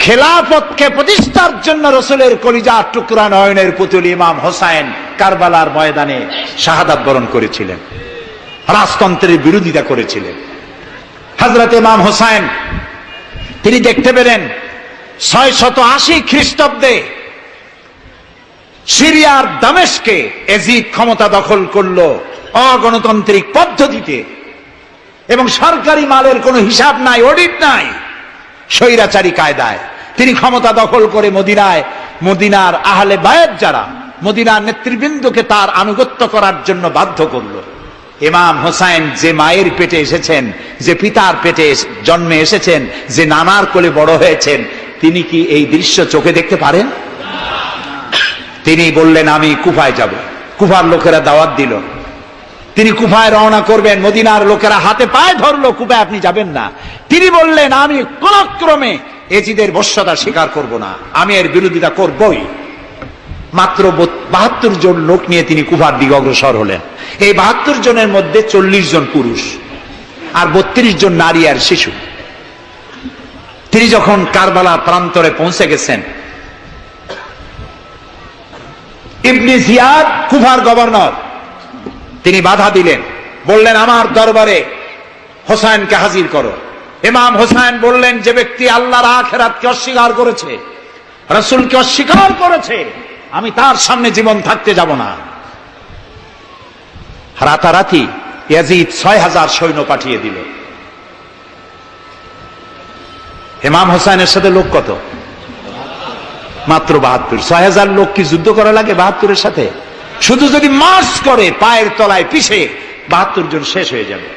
খেলাফতকে প্রতিষ্ঠার জন্য রাসূলের কলিজার টুকরা নয়নের পুতুল ইমাম হোসাইন কারবালার ময়দানে শাহাদাত বরণ করেছিলেন, রাজতন্ত্রের বিরোধিতা করেছিলেন। হযরত ইমাম হোসাইন তিনি দেখতে পেলেন 680 খ্রিস্টাব্দে সিরিয়ার দামেস্কে এজিদ ক্ষমতা দখল করলো অগণতান্ত্রিক পদ্ধতিতে, এবং সরকারি মালের কোনো হিসাব নাই, অডিট নাই, স্বৈরাচারী কায়দায় তিনি ক্ষমতা দখল করে মদিনার আহলে বায়াত যারা মদিনার নেতৃবৃন্দকে তার আনুগত্য করার জন্য বাধ্য করলো। ইমাম হোসাইন যে মায়ের পেটে এসেছেন, যে পিতার পেটে জন্মে এসেছেন, যে নানার কোলে বড় হয়েছেন, তিনি কি এই দৃশ্য চোখে দেখতে পারেন? তিনি বললেন, আমি কুফায় যাব। কুফার লোকেরা দাওয়াত দিল, তিনি কুফায় রওনা করবেন। মদিনার লোকেরা হাতে পায়ে ধরলো, কুফায় আপনি যাবেন না। তিনি বললেন, আমি কোন ক্রমে এজিদের বশ্যতা স্বীকার করব না, আমি এর বিরোধিতা করবই। মাত্র 72 জন লোক নিয়ে তিনি কুফার দিকে অগ্রসর হলেন। এই 72 জনের মধ্যে 40 জন পুরুষ আর 32 জন নারী আর শিশু। তিনি যখন কারবালা প্রান্তরে পৌঁছে গেছেন, ইবনে জিয়াদ কুফার গভর্নর, তিনি বাধা দিলেন, বললেন, আমার দরবারে হোসাইনকে হাজির করো। ইমাম হোসাইন বললেন, যে ব্যক্তি আল্লাহর আখিরাতকে অস্বীকার করেছে, রাসূলকে অস্বীকার করেছে, আমি তার সামনে জীবন থাকতে যাব না। রাতারাতি ইয়াজিদ 6000 সৈন্য পাঠিয়ে দিল। ইমাম হোসাইনের সাথে লোক কত? মাত্র 72। 6000 লোক কি যুদ্ধ করা লাগে 72-এর সাথে? শুধু যদি মার্চ করে পায়ের তলায় পিছে 72 জন শেষ হয়ে যাবে।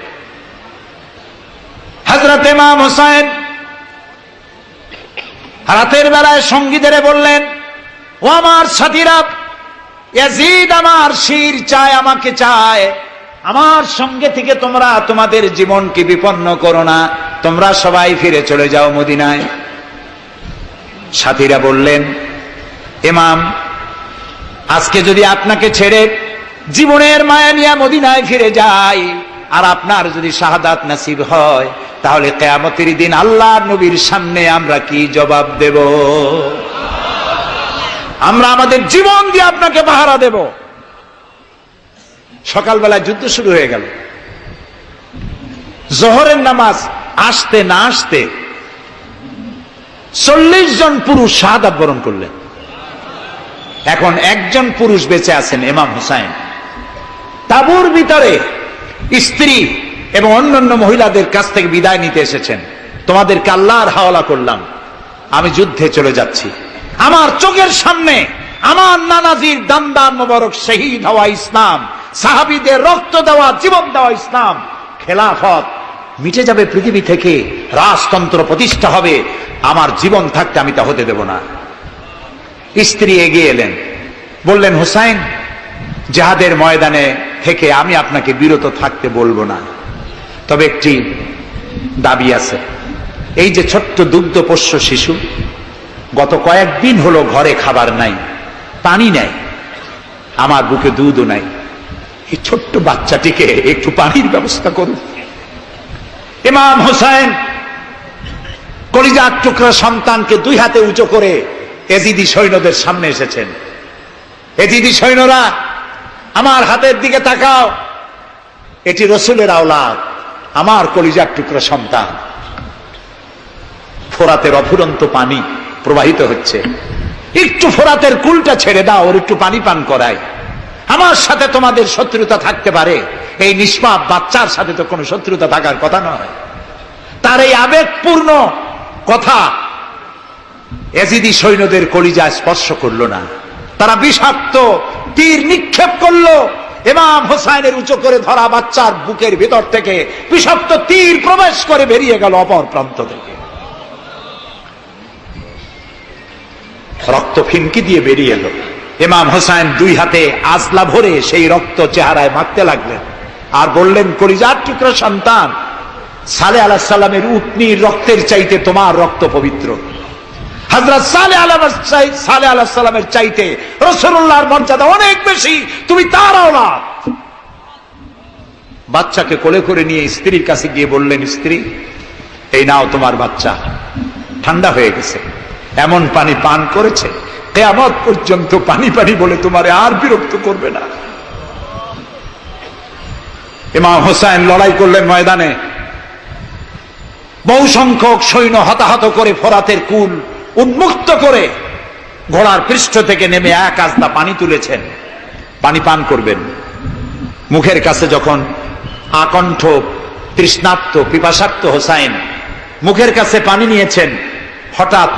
হযরত ইমাম হোসাইন রাতের বেলায় সঙ্গীদের বললেন, ও আমার সাথীরা, ইয়াজিদ আমার শির চায়, আমাকে চায়, আমার সঙ্গে থেকে তোমরা তোমাদের জীবনকে বিপন্ন করো না, তোমরা সবাই ফিরে চলে যাও মদিনায়। সাথীরা বললেন, ইমাম, আজকে যদি আপনাকে ছেড়ে জীবনের মায়া নিয়ে মদিনায় ফিরে যাই, আর আপনার যদি শাহাদাত নসিব হয়, তাহলে কিয়ামতের দিন আল্লাহর নবীর সামনে আমরা কি জবাব দেব? আমরা আমাদের জীবন দিয়ে আপনাকে পাহারা দেব। সকালবেলায় যুদ্ধ শুরু হয়ে গেল। জোহরের নামাজ আসতে না আসতে 40 জন পুরুষ শাহাদাত বরণ করলেন। এখন একজন পুরুষ বেঁচে আছেন, ইমাম হোসাইন। তাঁবুর ভিতরে স্ত্রী এবং অন্যান্য মহিলাদের কাছ থেকে বিদায় নিতে এসেছেন। তোমাদেরকে আল্লাহর হাওয়ালা করলাম, আমি যুদ্ধে চলে যাচ্ছি। আমার চোখের সামনে আমার নানাজির দান্দার মোবারক শহীদ হওয়া ইসলাম, সাহাবীদের রক্ত দেওয়া, জীবন দেওয়া ইসলাম, খেলাফত মিটে যাবে পৃথিবী থেকে, রাজতন্ত্র প্রতিষ্ঠা হবে, আমার জীবন থাকতে আমি তা হতে দেব না। স্ত্রী এগিয়ে এলেন, বললেন, হোসাইন, জিহাদের ময়দানে থেকে আমি আপনাকে বিরত থাকতে বলবো না, তবে একটি দাবি আছে। এই যে ছোট্ট দুগ্ধপোষ্য শিশু, গত কয়েকদিন হলো ঘরে খাবার নাই, পানি নাই, আমার বুকে দুধও নাই, এই ছোট্ট বাচ্চাটিকে একটু পানির ব্যবস্থা করুন। ইমাম হোসাইন কলিজার টুকরা সন্তানকে 2 হাতে উঁচু করে এজিদি সৈন্যদের সামনে এসেছেন। এজিদি সৈন্যরা, আমার হাতের দিকে তাকাও, এটি রাসূলের আওলাদ, আমার কলিজার টুকরা সন্তান। ফোরাতের অফুরন্ত পানি প্রবাহিত হচ্ছে, একটু ফোরাতের কুলটা ছেড়ে দাও, ওর একটু পানি পান করাই। আমার সাথে তোমাদের শত্রুতা থাকতে পারে, এই নিষ্পাপ বাচ্চার সাথে তো কোনো শত্রুতা থাকার কথা নয়। তার এই আবেগপূর্ণ কথা এজিদি সৈন্যদের কলিজা স্পর্শ করলো না। তারা বিষাক্ত তীর নিক্ষেপ করলো। ইমাম হোসাইনের উঁচু করে ধরা বাচ্চার বুকের ভিতর থেকে বিষাক্ত তীর প্রবেশ করে বেরিয়ে গেল অপর প্রান্ত থেকে। রক্ত ফিনকি দিয়ে বেরিয়ে এলো। ইমাম হোসাইন দুই হাতে আজলা ভরে সেই রক্ত চেহারায় মাখতে লাগলেন আর বললেন, কলিজার টুকরা সন্তান, সালেহ আলাইহিস সালামের উটনির রক্তের চাইতে তোমার রক্ত পবিত্র। হযরত সালেহ আলাইহিস সালামের চাইতে রাসূলুল্লাহর মর্যাদা অনেক বেশি, তুমি তার আওলাদ। বাচ্চাকে কোলে করে নিয়ে স্ত্রীর কাছে গিয়ে বললেন, স্ত্রী, এই নাও তোমার বাচ্চা, ঠান্ডা হয়ে গেছে, এমন পানি পান করেছে কিয়ামত পর্যন্ত পানি পানি বলে তোমারে আর বিরক্ত করবে না। ইমাম হোসেন লড়াই করলেন ময়দানে। বহু সংখ্যক সৈন্য হতাহত করে ফোরাতের কুল উন্মুক্ত করে ঘোড়ার পৃষ্ঠ থেকে নেমে এক আস্তা পানি তুলেছেন, পানি পান করবেন। মুখের কাছে যখন আকণ্ঠ তৃষ্ণার্ত পিপাসার্ত হোসাইন মুখের কাছে পানি নিয়েছেন, হঠাৎ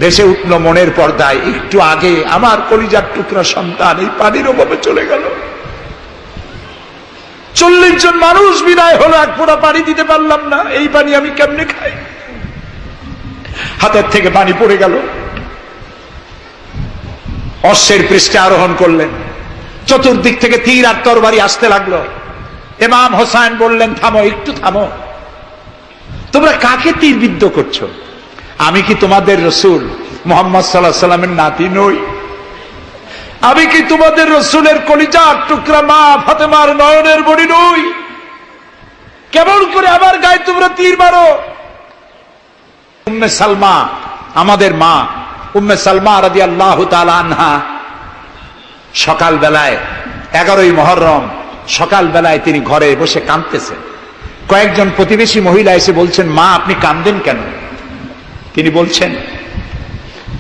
ভেসে উঠল মনের পর্দায়, একটু আগে আমার কলিজার টুকরা সন্তান এই পানির অভাবে চলে গেল। 40 জন মানুষ বিদায় হলো, এক ফোঁটা পানি দিতে পারলাম না, এই পানি আমি কেমনে খাই? হাতের থেকে পানি পড়ে গেল। অশ্বের পৃষ্ঠে আরোহণ করলেন। চতুর্দিক থেকে তীর আর তরবারি আসতে লাগলো। ইমাম হোসাইন বললেন, থামো, একটু থামো, তোমরা কাকে তীরবিদ্ধ করছো? আমি কি তোমাদের রসুল মুহাম্মদ সাল্লাল্লাহু আলাইহি সাল্লামের নাতি নই? আমি কি তোমাদের রসুলের কলিজার টুকরা মা ফাতেমার নয়নের মণি নই? কেমন করে আমার গায়ে তোমরা তীর মারো? উম্মে সালমা, আমাদের মা উম্মে সালমা রাদিয়াল্লাহু তাআলা আনহা, সকাল বেলায় 11ই মুহররম সকাল বেলায় তিনি ঘরে বসে কাঁদতেছেন। কয়েকজন প্রতিবেশী মহিলা এসে বলছেন, মা আপনি কাঁদেন কেন? তিনি বলছেন,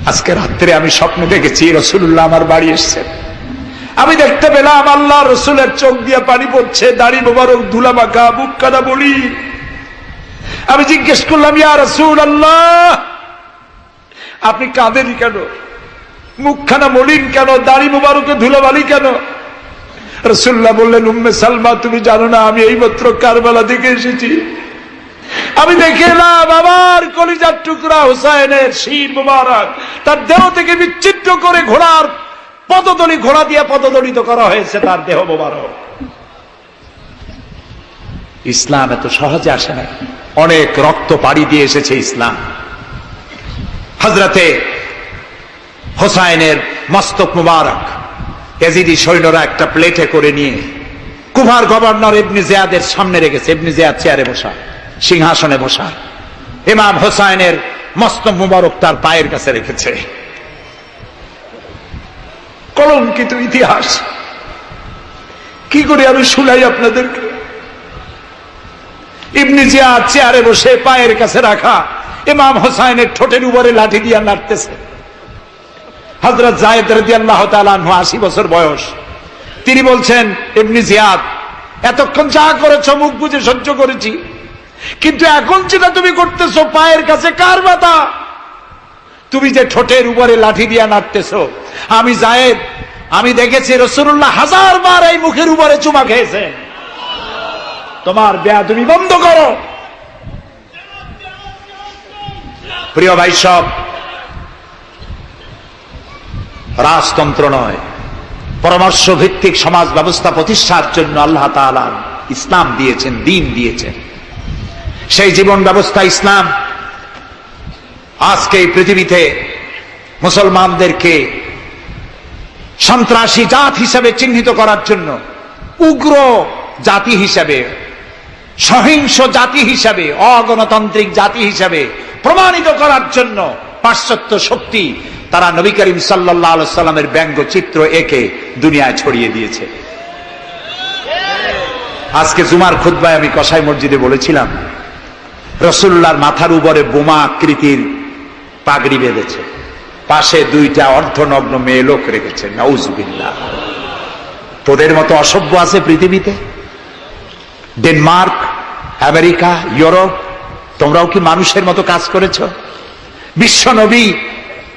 আজকে রাত্রে আমি স্বপ্ন দেখেছি রাসূলুল্লাহ আমার বাড়ি এসেছেন। আমি দেখতে পেলাম আল্লাহ রসুলের চোখ দিয়ে পানি পড়ছে, দাড়ি মোবারক ধুলা মাখা, বুক কাদা বলি। আমি জিজ্ঞেস করলাম, ইয়া রাসূলুল্লাহ, আপনি কাঁদেন কেন? মুখখানা মলিন কেন? দাড়ি মোবারকে ধুলাবালি কেন? রাসূলুল্লাহ বললেন, উম্মে সালমা, তুমি জানো না আমি এইমাত্র কারবালা থেকে এসেছি। আমি দেখে এলাম আমার কলিজার টুকরা হুসাইনের শির মোবারক তার দেহ থেকে বিচ্ছিন্ন করে ঘোড়ার পদতলি, ঘোড়া দিয়ে পদদলিত করা হয়েছে তার দেহ মোবারক। ইসলাম এত সহজে আসে না, অনেক রক্ত পাড়ি দিয়ে এসেছে ইসলাম। হযরতে হোসাইনের মস্তক মুবারক ইয়াজিদি সৈন্যরা একটা প্লেটে করে নিয়ে কুফার গভর্নর ইবনে জিয়াদের সামনে রেখেছে। ইবনে জিয়াদ চেয়ারে বসা, সিংহাসনে বসা, ইমাম হোসাইনের মস্তক মুবারক তার পায়ের কাছে রেখেছে। কলঙ্কিত ইতিহাস, কি করে আমি শুনাই আপনাদেরকে? ইবনে জিয়াদ চেয়ারে বসে পায়ের কাছে রাখা ইমাম হোসাইনের ঠোঁটের উপরে লাঠি দিয়ে নাড়তেছে। হযরত যায়েদ রাদিয়াল্লাহু তাআলা আনহু 80 বছর বয়স, তিনি বলছেন, ইবনে জিয়াদ, এতক্ষণ যা করেছ মুখ বুজে সহ্য করেছি, কিন্তু এখন যেটা তুমি করতেছো পায়ের কাছে কার ব্যথা? তুমি যে ঠোঁটের উপরে লাঠি দিয়া নাড়তেছো, আমি যায়েদ, আমি দেখেছি রাসূলুল্লাহ 1000 বার এই মুখের উপরে চুমা খেয়েছেন। তোমার বেয়াদবি বন্ধ করো। প্রিয় ভাই সব, রাজতন্ত্র নয়, পরামর্শ ভিত্তিক সমাজ ব্যবস্থা প্রতিষ্ঠার জন্য আল্লাহ তাআলা ইসলাম দিয়েছেন, দ্বীন দিয়েছেন। সেই জীবন ব্যবস্থা ইসলাম আজকে এই পৃথিবীতে মুসলমানদেরকে সন্ত্রাসী জাত হিসেবে চিহ্নিত করার জন্য, উগ্র জাতি হিসেবে, সহিংস জাতি হিসেবে, অগণতান্ত্রিক জাতি হিসেবে প্রমাণিত করার জন্য পাশ্চাত্য শক্তি তারা নবী করিম সাল্লাল্লাহু আলাইহি ওয়াসাল্লামের ব্যঙ্গচিত্র এঁকে দুনিয়ায় ছড়িয়ে দিয়েছে। আজকে জুমার খুতবায় আমি কসাই মসজিদে বলেছিলাম, রাসূলুল্লাহর মাথার উপরে বোমা আকৃতির পাগড়ি বেঁধেছে, পাশে 2টা অর্ধনগ্ন মেয়ে লোক রেখেছে। নাউজুবিল্লাহ। তোদের মতো অসভ্য আছে পৃথিবীতে? ডেনমার্ক, আমেরিকা, ইউরোপ, তোমরাও কি মানুষের মতো কাজ করেছ? বিশ্ব নবী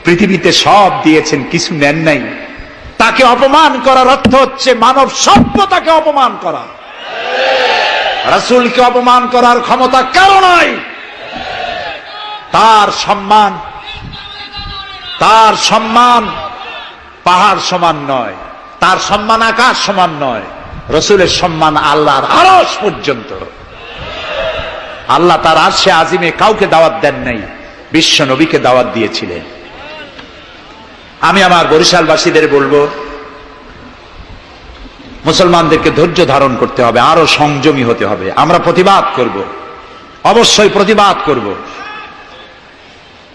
পৃথিবীতে সব দিয়েছেন, কিছু নেন নাই। তাকে অপমান করার অর্থ হচ্ছে মানব সভ্যতাকে অপমান করা। রাসূলকে অপমান করার ক্ষমতা কারো নাই। তার সম্মান পাহাড় সমান নয়, তার সম্মান আকাশ সমান নয়। রাসূলের সম্মান আল্লাহর আরশ পর্যন্ত। আল্লাহ তার আরশে আজিমে কাউকে দাওয়াত দেন নাই, বিশ্ব নবীকে দাওয়াত দিয়েছিলেন। আমি আমার বরিশালবাসীদের বলবো, মুসলমানদেরকে ধৈর্য ধারণ করতে হবে, আরো সংযমী হতে হবে। আমরা প্রতিবাদ করব, অবশ্যই প্রতিবাদ করব,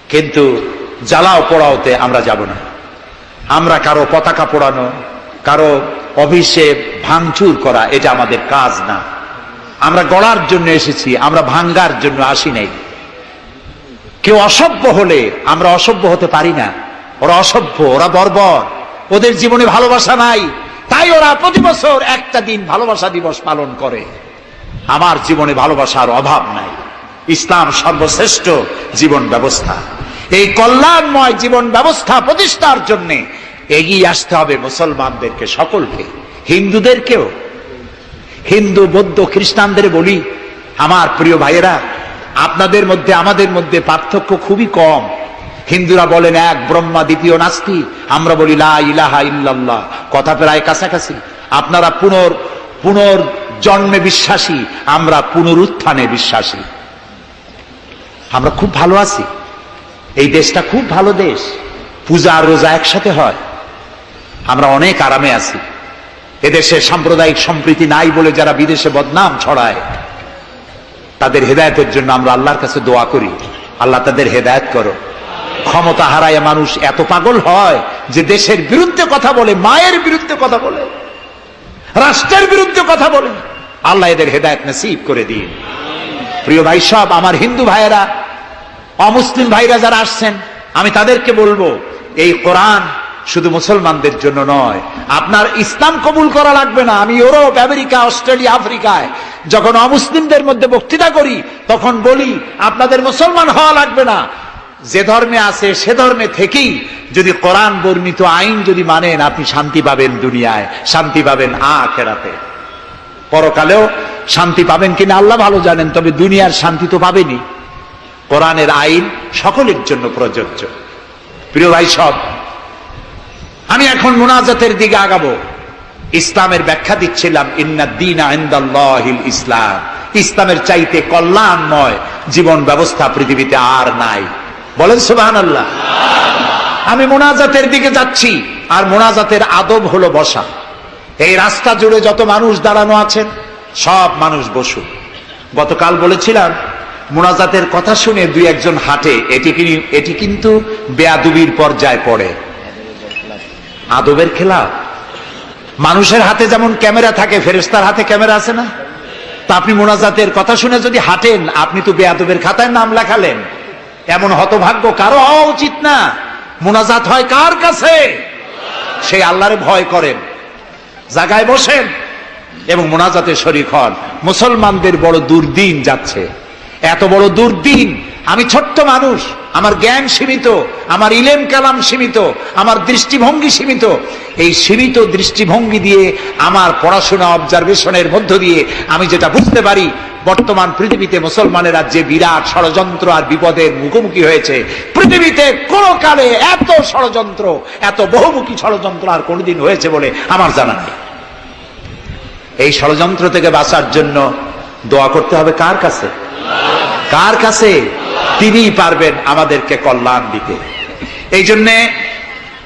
কিন্তু জ্বালাও পোড়াওতে আমরা যাব না। আমরা কারো পতাকা পোড়ানো, কারো অফিসে ভাঙচুর করা, এটা আমাদের কাজ না। আমরা গড়ার জন্য এসেছি, আমরা ভাঙ্গার জন্য আসি নাই। কেউ অসভ্য হলে আমরা অসভ্য হতে পারি না। ওরা অসভ্য, ওরা বর্বর, ওদের জীবনে ভালোবাসা নাই, তাই ওরা প্রতি বছর একটা দিন ভালোবাসা দিবস পালন করে। আমার জীবনে ভালোবাসার অভাব নাই। ইসলাম সর্বশ্রেষ্ঠ জীবন ব্যবস্থা। এই কল্যাণময় জীবন ব্যবস্থা প্রতিষ্ঠার জন্য এগিয়ে আসতে হবে মুসলমানদেরকে, সকলকে, হিন্দুদেরকেও। হিন্দু, বৌদ্ধ, খ্রিস্টানদের বলি, আমার প্রিয় ভাইয়েরা, আপনাদের মধ্যে আমাদের মধ্যে পার্থক্য খুবই কম। হিন্দুরা বলেন এক ব্রহ্মা, দ্বিতীয় নাস্তি, আমরা বলি লা ইলাহা ইল্লাল্লাহ, কথা প্রায় কাছাকাছি। আপনারা পুনর্জন্মে বিশ্বাসী, আমরা পুনরুত্থানে বিশ্বাসী। আমরা খুব ভালো আছি, এই দেশটা খুব ভালো দেশ, পূজা আর রোজা একসাথে হয়, আমরা অনেক আরামে আছি। এদেশে সাম্প্রদায়িক সম্প্রীতি নাই বলে যারা বিদেশে বদনাম ছড়ায়, তাদের হেদায়েতের জন্য আমরা আল্লাহর কাছে দোয়া করি, আল্লাহ তাদের হেদায়েত করো। ক্ষমতা হারায় মানুষ এত পাগল হয় যে দেশের বিরুদ্ধে কথা বলে, মায়ের বিরুদ্ধে কথা বলে, রাষ্ট্রের বিরুদ্ধে কথা বলে। আল্লাহ এদের হেদায়েত নসিব করে দিন। প্রিয় ভাই সব, আমার হিন্দু ভাইয়েরা, অমুসলিম ভাইরা যারা আসছেন, আমি তাদেরকে বলবো, এই কোরআন শুধু মুসলমানদের জন্য নয়। আপনার ইসলাম কবুল করা লাগবে না। আমি ইউরোপ, আমেরিকা, অস্ট্রেলিয়া, আফ্রিকায় যখন অমুসলিমদের মধ্যে বক্তৃতা করি, তখন বলি আপনাদের মুসলমান হওয়া লাগবে না। যে ধর্মে আছে সে ধর্মে থেকেই যদি কোরআন বর্ণিত আইন যদি মানেন, আপনি শান্তি পাবেন দুনিয়ায়, শান্তি পাবেন আখিরাতে। পরকালেও শান্তি পাবেন কিনা আল্লাহ ভালো জানেন, তবে দুনিয়ার শান্তি তো পাবেনই। কোরআনের আইন সকলের জন্য প্রযোজ্য। প্রিয় ভাই সব, আমি এখন মুনাজাতের দিকে আগাবো। ইসলামের ব্যাখ্যা দিচ্ছিলাম, ইন্নাদ-দীনা ইনদাল্লাহিল ইসলাম। ইসলামের চাইতে কল্যাণময় জীবন ব্যবস্থা পৃথিবীতে আর নাই। বলেন সুবহানাল্লাহ। আমি মুনাজাতের দিকে যাচ্ছি, আর মুনাজাতের আদব হলো বসা। এই রাস্তা জুড়ে যত মানুষ দাঁড়ানো আছেন, সব মানুষ বসুন। গতকাল বলেছিলাম, মুনাজাতের কথা শুনে দুই একজন হাঁটে, এটি কিন্তু বেয়াদবির পর্যায়ে পড়ে, আদবের খেলাফ। মানুষের হাতে যেমন ক্যামেরা থাকে, ফেরেশতার হাতে ক্যামেরা আছে না? তা আপনি মুনাজাতের কথা শুনে যদি হাঁটেন, আপনি তো বেয়াদবের খাতায় নাম লেখালেন। এমন হতভাগ্য কারো হওয়া উচিত না। মুনাজাত হয় কার কাছে? সেই আল্লাহরে ভয় করেন, জায়গায় বসেন এবং মুনাজাতে শরীক হন। মুসলমানদের বড় দুর্দিন যাচ্ছে, এত বড় দুর্দিন। আমি ছোট্ট মানুষ, আমার জ্ঞান সীমিত, আমার ইলেম কালাম সীমিত, আমার দৃষ্টিভঙ্গি সীমিত। এই সীমিত দৃষ্টিভঙ্গি দিয়ে, আমার পড়াশোনা অবজারভেশনের মধ্য দিয়ে আমি যেটা বুঝতে পারি, বর্তমান পৃথিবীতে মুসলমানেরা যে বিরাট ষড়যন্ত্র আর বিপদের মুখোমুখি হয়েছে, পৃথিবীতে কোন কালে এত ষড়যন্ত্র, এত বহুমুখী ষড়যন্ত্র আর কোনদিন হয়েছে বলে আমার জানা নেই। এই ষড়যন্ত্র থেকে বাঁচার জন্য দোয়া করতে হবে কার কাছে? কার কাছে? তিনিই পারবেন আমাদেরকে কল্যাণ দিতে। এই জন্যে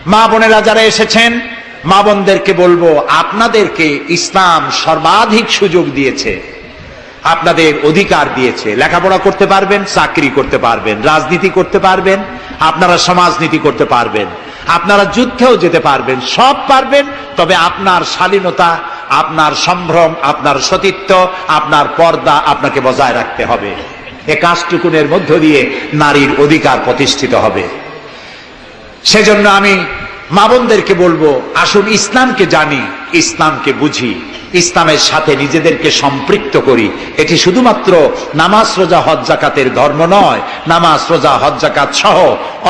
মা বোনেরা যারা এসেছেন, মা বোনদেরকে বলবো, আপনাদেরকে ইসলাম সর্বাধিক সুযোগ দিয়েছে, আপনাদের অধিকার দিয়েছে। লেখাপড়া করতে পারবেন, চাকরি করতে পারবেন, রাজনীতি করতে পারবেন, আপনারা সমাজনীতি করতে পারবেন, আপনারা যুদ্ধেও যেতে পারবেন, সব পারবেন। তবে আপনার শালীনতা, আপনার সম্ভ্রম, আপনার সতীত্ব, আপনার পর্দা আপনাকে বজায় রাখতে হবে। এ কাজটুকুনের মধ্য দিয়ে নারীর অধিকার প্রতিষ্ঠিত হবে। সেজন্য আমি মা বোনদেরকে বলবো, আসুন ইসলামকে জানি, ইসলামকে বুঝি, ইসলামের সাথে নিজেদেরকে সম্পৃক্ত করি। এটি শুধুমাত্র নামাজ রোজা হজ জাকাতের ধর্ম নয়। নামাজ রোজা হজ জাকাত সহ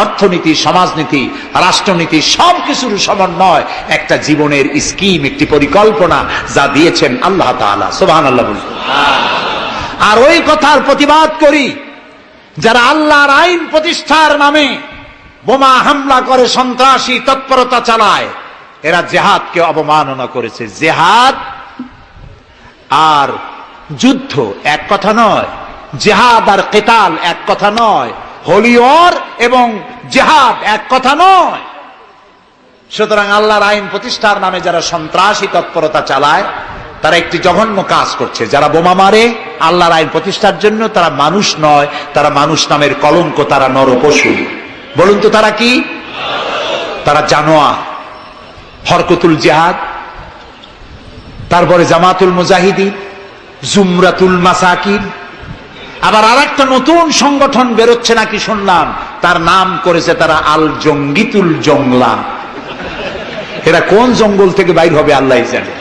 অর্থনীতি, সমাজনীতি, রাষ্ট্রনীতি সবকিছুর সমন্বয় একটা জীবনের স্কিম, একটি পরিকল্পনা যা দিয়েছেন আল্লাহ তাআলা। সুবহানাল্লাহ বলুন। আর ওই কথার প্রতিবাদ করি যারা আল্লাহর আইন প্রতিষ্ঠার নামে বোমা হামলা করে, সন্ত্রাসী তৎপরতা চালায়, এরা জিহাদকে অবমাননা করেছে। জিহাদ আর যুদ্ধ এক কথা নয়, জিহাদ আর কিতাল এক কথা নয়, হোলি ওয়ার এবং জিহাদ এক কথা নয়। সুতরাং আল্লাহর আইন প্রতিষ্ঠার নামে যারা সন্ত্রাসী তৎপরতা চালায় তারা একটি জঘন্য কাজ করছে। যারা বোমা মারে আল্লাহর আইন প্রতিষ্ঠার জন্য, তারা মানুষ নয়, তারা মানুষ নামের কলঙ্ক, তারা নরপশু। বলুন তো তারা কি? তারা জানোয়ার। হরকতুল জিহাদ, তারপরে জামাতুল মুজাহিদিন, জুমরাতুল মাসাকিন, আবার আরেকটা নতুন সংগঠন বেরোচ্ছে নাকি শুনলাম, তার নাম করেছে তারা আল জঙ্গিতুল জংলা। এরা কোন জঙ্গল থেকে বাইর হবে আল্লাহ জানে।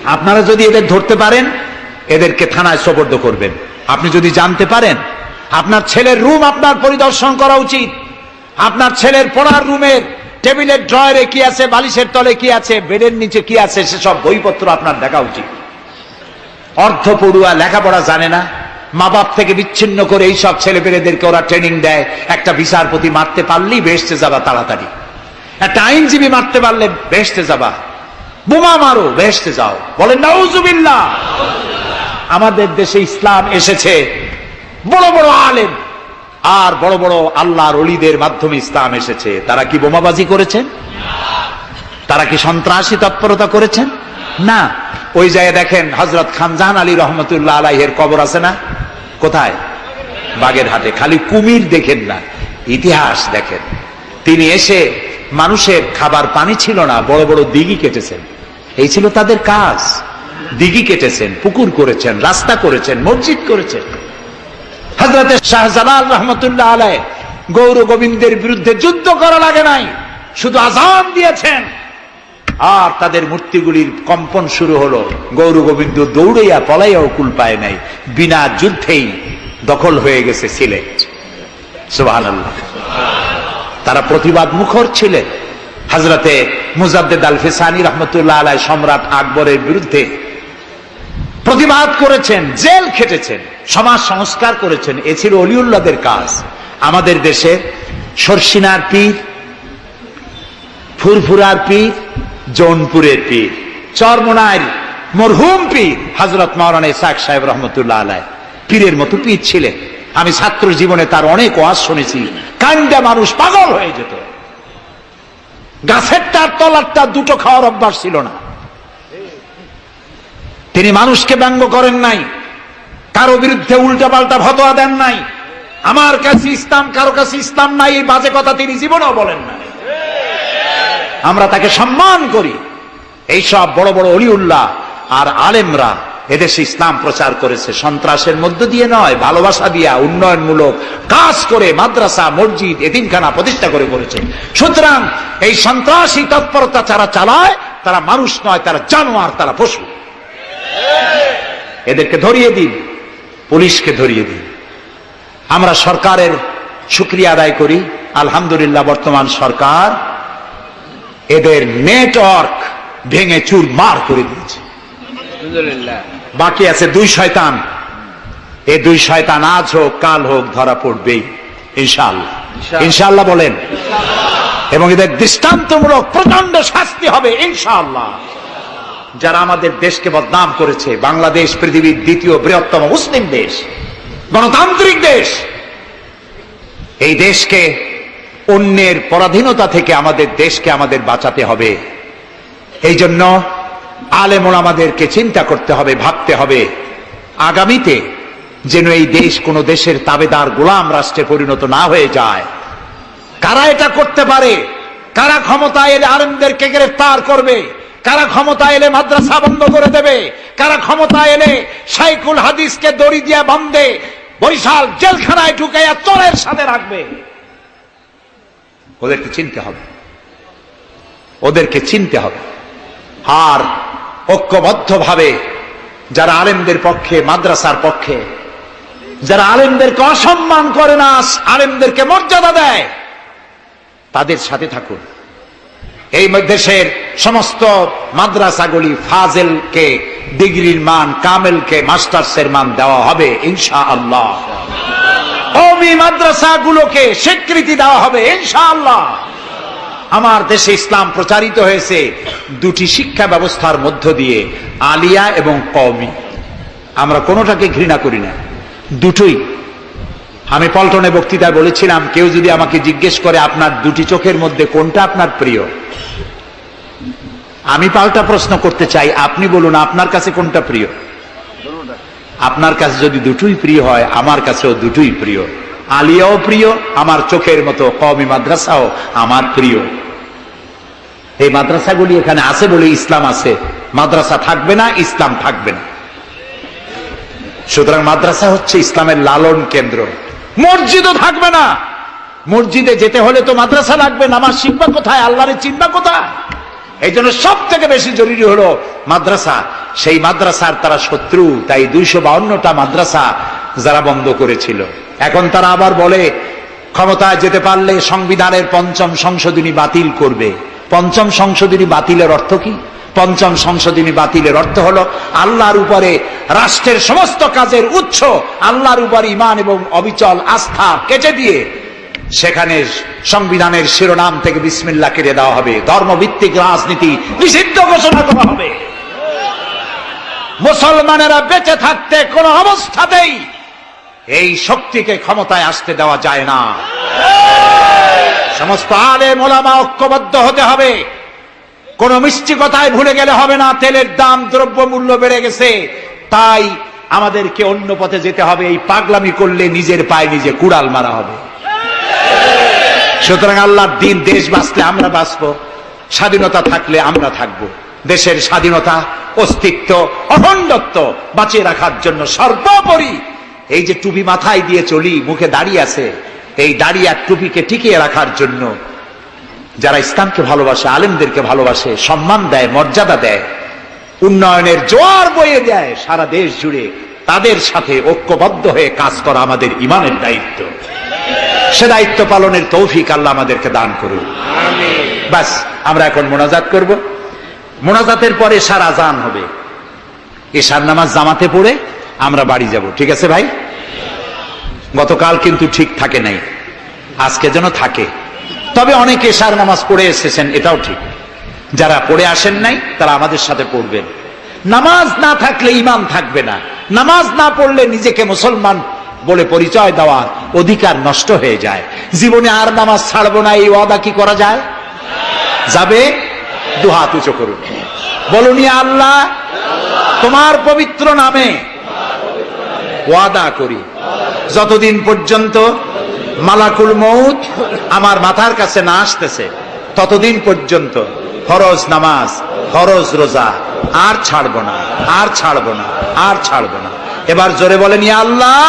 আপনারা যদি এদের ধরতে পারেন, এদেরকে থানায় সোপর্দ করবেন। আপনি যদি জানতে পারেন, আপনার ছেলের রুম আপনার পরিদর্শন করা উচিত। আপনার ছেলের পড়ার রুমের টেবিলের ড্রয়ারে কি আছে, বালিশের তলে কি আছে, বেডের নিচে কি আছে, সেসব বইপত্র আপনার দেখা উচিত। অর্ধ পড়ুয়া, লেখাপড়া জানে না, মা বাপ থেকে বিচ্ছিন্ন করে এইসব ছেলে পেলেদেরকে ওরা ট্রেনিং দেয়। একটা বিচারপতি মারতে পারলেই বেহেশতে যাবা তাড়াতাড়ি, একটা আইনজীবী মারতে পারলে বেহেশতে যাবা, বোমা মারো বেহেশতে যাও। বলেন নাউজুবিল্লাহ। আমাদের দেশে ইসলাম এসেছে বড় বড় আলেম আর বড় বড় আল্লাহর ওলিদের মাধ্যমে ইসলাম এসেছে। তারা কি বোমাবাজি করেছেন? তারা কি সন্ত্রাসী তৎপরতা করেছেন? না। ওই জায়গায় দেখেন হযরত খানজাহান আলী রহমতুল্লাহ আলাইহির কবর আছে না? কোথায়? বাগেরহাটে। খালি কুমির দেখেন না, ইতিহাস দেখেন। তিনি এসে, মানুষের খাবার পানি ছিল না, বড় বড় দিঘি কেটেছেন। এই ছিল তাদের কাজ। দিঘি কেটেছেন, পুকুর করেছেন, রাস্তা করেছেন, মসজিদ করেছেন। হযরত শাহজালাল রহমতুল্লাহ আলাইহি গৌর গোবিন্দের বিরুদ্ধে যুদ্ধ করা লাগে নাই, শুধু আযান দিয়েছেন আর তাদের মূর্তিগুলির কম্পন শুরু হলো। গৌর গোবিন্দ দৌড়াইয়া পলাইয়াও কুল পায় নাই, বিনা যুদ্ধেই দখল হয়ে গেছে সিলেট। সুবহানাল্লাহ। তারা প্রতিবাদ মুখর ছিলেন। হযরতে মুজাদ্দেদ আল ফিসানি রহমতুল্লাহ আলাইহি সম্রাট আকবরের বিরুদ্ধে প্রতিবাদ করেছেন, জেল খেটেছেন, সমাজ সংস্কার করেছেন। এ ছিল অলিউল্লাহদের কাজ। আমাদের দেশে শর্ষিনার পীর, ফুরফুরার পীর, জৌনপুরের পীর, চরমোনাইর মরহুম পীর হযরত মাওলানা ইসহাক সাহেব রহমতুল্লাহ আলাইহি পীরের মতো পীর ছিলেন। আমি ছাত্র জীবনে তার অনেক ওয়াজ শুনেছি। কান্দা মানুষ পাগল হয়ে যেত। গাছেরটার তলারটা দুটো খাওয়ার অভ্যাস ছিল না। তিনি মানুষকে ব্যঙ্গ করেন নাই, কারো বিরুদ্ধে উল্টা পাল্টা ফতোয়া দেন নাই। আমার কাছে ইসলাম, কারো কাছে ইসলাম নাই, এই বাজে কথা তিনি জীবনেও বলেন না। আমরা তাকে সম্মান করি। এইসব বড় বড় অলিউল্লাহ আর আলেমরা এদেশে ইসলাম প্রচার করেছে, সন্ত্রাসের মধ্য দিয়ে নয়, ভালোবাসা দিয়া, উন্নয়নমূলক কাজ করে মাদ্রাসা, মসজিদ, এতিমখানা প্রতিষ্ঠা করে করেছে। সুতরাং এই সন্ত্রাসী তৎপরতা যারা চালায় তারা মানুষ নয়, তারা জানোয়ার, তারা পশু। এদেরকে ধরিয়ে দিন, পুলিশকে ধরিয়ে দিন। আমরা সরকারের শুকরিয়া আদায় করি। আলহামদুলিল্লাহ, বর্তমান সরকার এদের নেটওয়ার্ক ভেঙে চুরমার করে দিয়েছে। বাকি আছে দুই শয়তান। এই দুই শয়তান আজ হোক কাল হোক ধরা পড়বেই ইনশাআল্লাহ। ইনশাআল্লাহ বলেন। এবং এদের দৃষ্টান্তমূলক প্রচন্ড শাস্তি হবে ইনশাআল্লাহ। যারা আমাদের দেশকে বদনাম করেছে, বাংলাদেশ পৃথিবীর দ্বিতীয় বৃহত্তম মুসলিম দেশ, গণতান্ত্রিক দেশ, এই দেশকে অন্যের পরাধীনতা থেকে আমাদের দেশকে আমাদের বাঁচাতে হবে। এই জন্য আলেম ওলামাদেরকে চিন্তা করতে হবে, ভাবতে হবে আগামীতে যেন এই দেশ কোন দেশের তাবেদার গোলাম রাষ্ট্রে পরিণত না হয়ে যায়। কারা এটা করতে পারে? কারা ক্ষমতায় এলে আলেমদেরকে গ্রেফতার করবে? কারা ক্ষমতা এলে মাদ্রাসা বন্ধ করে দেবে? কারা ক্ষমতা এলে শাইখুল হাদিসকে দড়ি দিয়া বাঁধে বরিশাল জেলখানায় ঢুকাইয়া চোরের সাথে রাখবে? ওদেরকে চিনতে হবে। ওদেরকে চিনতে হবে। আর ঐক্যবদ্ধভাবে যারা আলেমদের পক্ষে, মাদ্রাসার পক্ষে, যারা আলেমদেরকে অসম্মান করে না, আলেমদেরকে মর্যাদা দেয়, তাদের সাথে থাকুন। এই দেশের সমস্ত মাদ্রাসাগুলি ফাজেলকে ডিগ্রির মান, কামেলকে মাস্টার্সের মান দেওয়া হবে ইনশাআল্লাহ। কওমি মাদ্রাসাগুলোকে স্বীকৃতি দেওয়া হবে ইনশাআল্লাহ। আমার দেশে ইসলাম প্রচারিত হয়েছে দুটি শিক্ষা ব্যবস্থার মধ্য দিয়ে, আলিয়া এবং কওমি। আমরা কোনোটাকে ঘৃণা করি না, দুটোই। আমি পল্টনে বক্তৃতায় বলেছিলাম, কেউ যদি আমাকে জিজ্ঞেস করে আপনার দুটি চোখের মধ্যে কোনটা আপনার প্রিয়, আমি পাল্টা প্রশ্ন করতে চাই, আপনি বলুন আপনার কাছে কোনটা প্রিয়? আপনার কাছে যদি দুটোই প্রিয় হয়, আমার কাছেও দুটোই প্রিয়। আলিয়াও প্রিয় আমার চোখের মতো, কওমি মাদ্রাসাও আমার প্রিয়। এই মাদ্রাসাগুলি এখানে আছে বলে ইসলাম আছে, মাদ্রাসা থাকবে না, ইসলাম থাকবে না। সুতরাং মাদ্রাসা হচ্ছে ইসলামের লালন কেন্দ্র। মসজিদও থাকবে না। মসজিদে যেতে হলে তো মাদ্রাসা লাগবে, নামাজ শিখবা কোথায়, আল্লাহরে চিনবা কোথায়? এই জন্য সব থেকে বেশি জরুরি হলো মাদ্রাসা। সেই মাদ্রাসার তারা শত্রু, তাই 252টা মাদ্রাসা যারা বন্ধ করেছিল, এখন তারা আবার বলে ক্ষমতায় যেতে পারলে সংবিধানের 5ম সংশোধনী বাতিল করবে। 5ম সংশোধনী বাতিলের অর্থ কি? 5ম সংশোধনী বাতিলের অর্থ হলো আল্লাহর উপরে, রাষ্ট্রের সমস্ত কাজের উৎস আল্লাহর উপর ঈমান এবং অবিচল আস্থা কেটে দিয়ে সেখানে সংবিধানের শিরোনাম থেকে বিসমিল্লাহ কেটে দেওয়া হবে। ধর্মভিত্তিক রাজনীতি নিষিদ্ধ ঘোষণা করা হবে। মুসলমানেরা বেঁচে থাকতে কোন অবস্থাতেই এই শক্তিকে ক্ষমতায় আসতে দেওয়া যায় না। সমস্ত আলেম ওলামা ঐক্যবদ্ধ হতে হবে। কোন মিষ্টি কথায় ভুলে গেলে হবে না। তেলের দাম, দ্রব্য মূল্য বেড়ে গেছে, তাই আমাদেরকে অন্য পথে যেতে হবে। এই পাগলামি করলে নিজের পায়ে নিজে কুড়াল মারা হবে। সুতরাং আল্লাহর দিন, দেশ বাঁচলে আমরা বাঁচবো, স্বাধীনতা থাকলে আমরা থাকবো। দেশের স্বাধীনতা, অস্তিত্ব, অখণ্ডত্ব বাঁচিয়ে রাখার জন্য সর্বোপরি এই যে টুপি মাথায় দিয়ে চলি, মুখে দাড়ি আছে, এই দাড়ি আর টুপিকে টিকিয়ে রাখার জন্য যারা ইসলামকে ভালোবাসে, আলেমদেরকে ভালোবাসে, সম্মান দেয়, মর্যাদা দেয়, উন্নয়নের জোয়ার বয়ে দেয় সারা দেশ জুড়ে, তাদের সাথে ঐক্যবদ্ধ হয়ে কাজ করা আমাদের ঈমানের দায়িত্ব। সে দায়িত্ব পালনের তৌফিক আল্লাহ আমাদেরকে দান করুন। বাস, আমরা এখন মোনাজাত করব। মোনাজাতের পরে এশার আজান হবে। এশার নামাজ জামাতে পড়ে আমরা বাড়ি যাব। ঠিক আছে ভাই? গতকাল কিন্তু ঠিক থাকে নাই, আজকে যেন থাকে। তবে অনেকে এশার নামাজ পড়ে এসেছেন, এটাও ঠিক। যারা পড়ে আসেন নাই তারা আমাদের সাথে পড়বেন। নামাজ না থাকলে ঈমান থাকবে না। নামাজ না পড়লে নিজেকে মুসলমান বলে পরিচয় দেওয়ার অধিকার নষ্ট হয়ে যায়। জীবনে আর নামাজ ছাড়বো না, এই ওয়াদা কি করা যায়? যাবে? দুহাত উঁচু করুন, বলুন ইয়া আল্লাহ, তোমার পবিত্র নামে ওয়াদা করি, যতদিন পর্যন্ত মালাকুল মউত আমার মাথার কাছে না আসতেছে, ততদিন পর্যন্ত ফরজ নামাজ, ফরজ রোজা আর ছাড়বো না, আর ছাড়বো না, আর ছাড়বো না। এবার জোরে বলেন ইয়া আল্লাহ,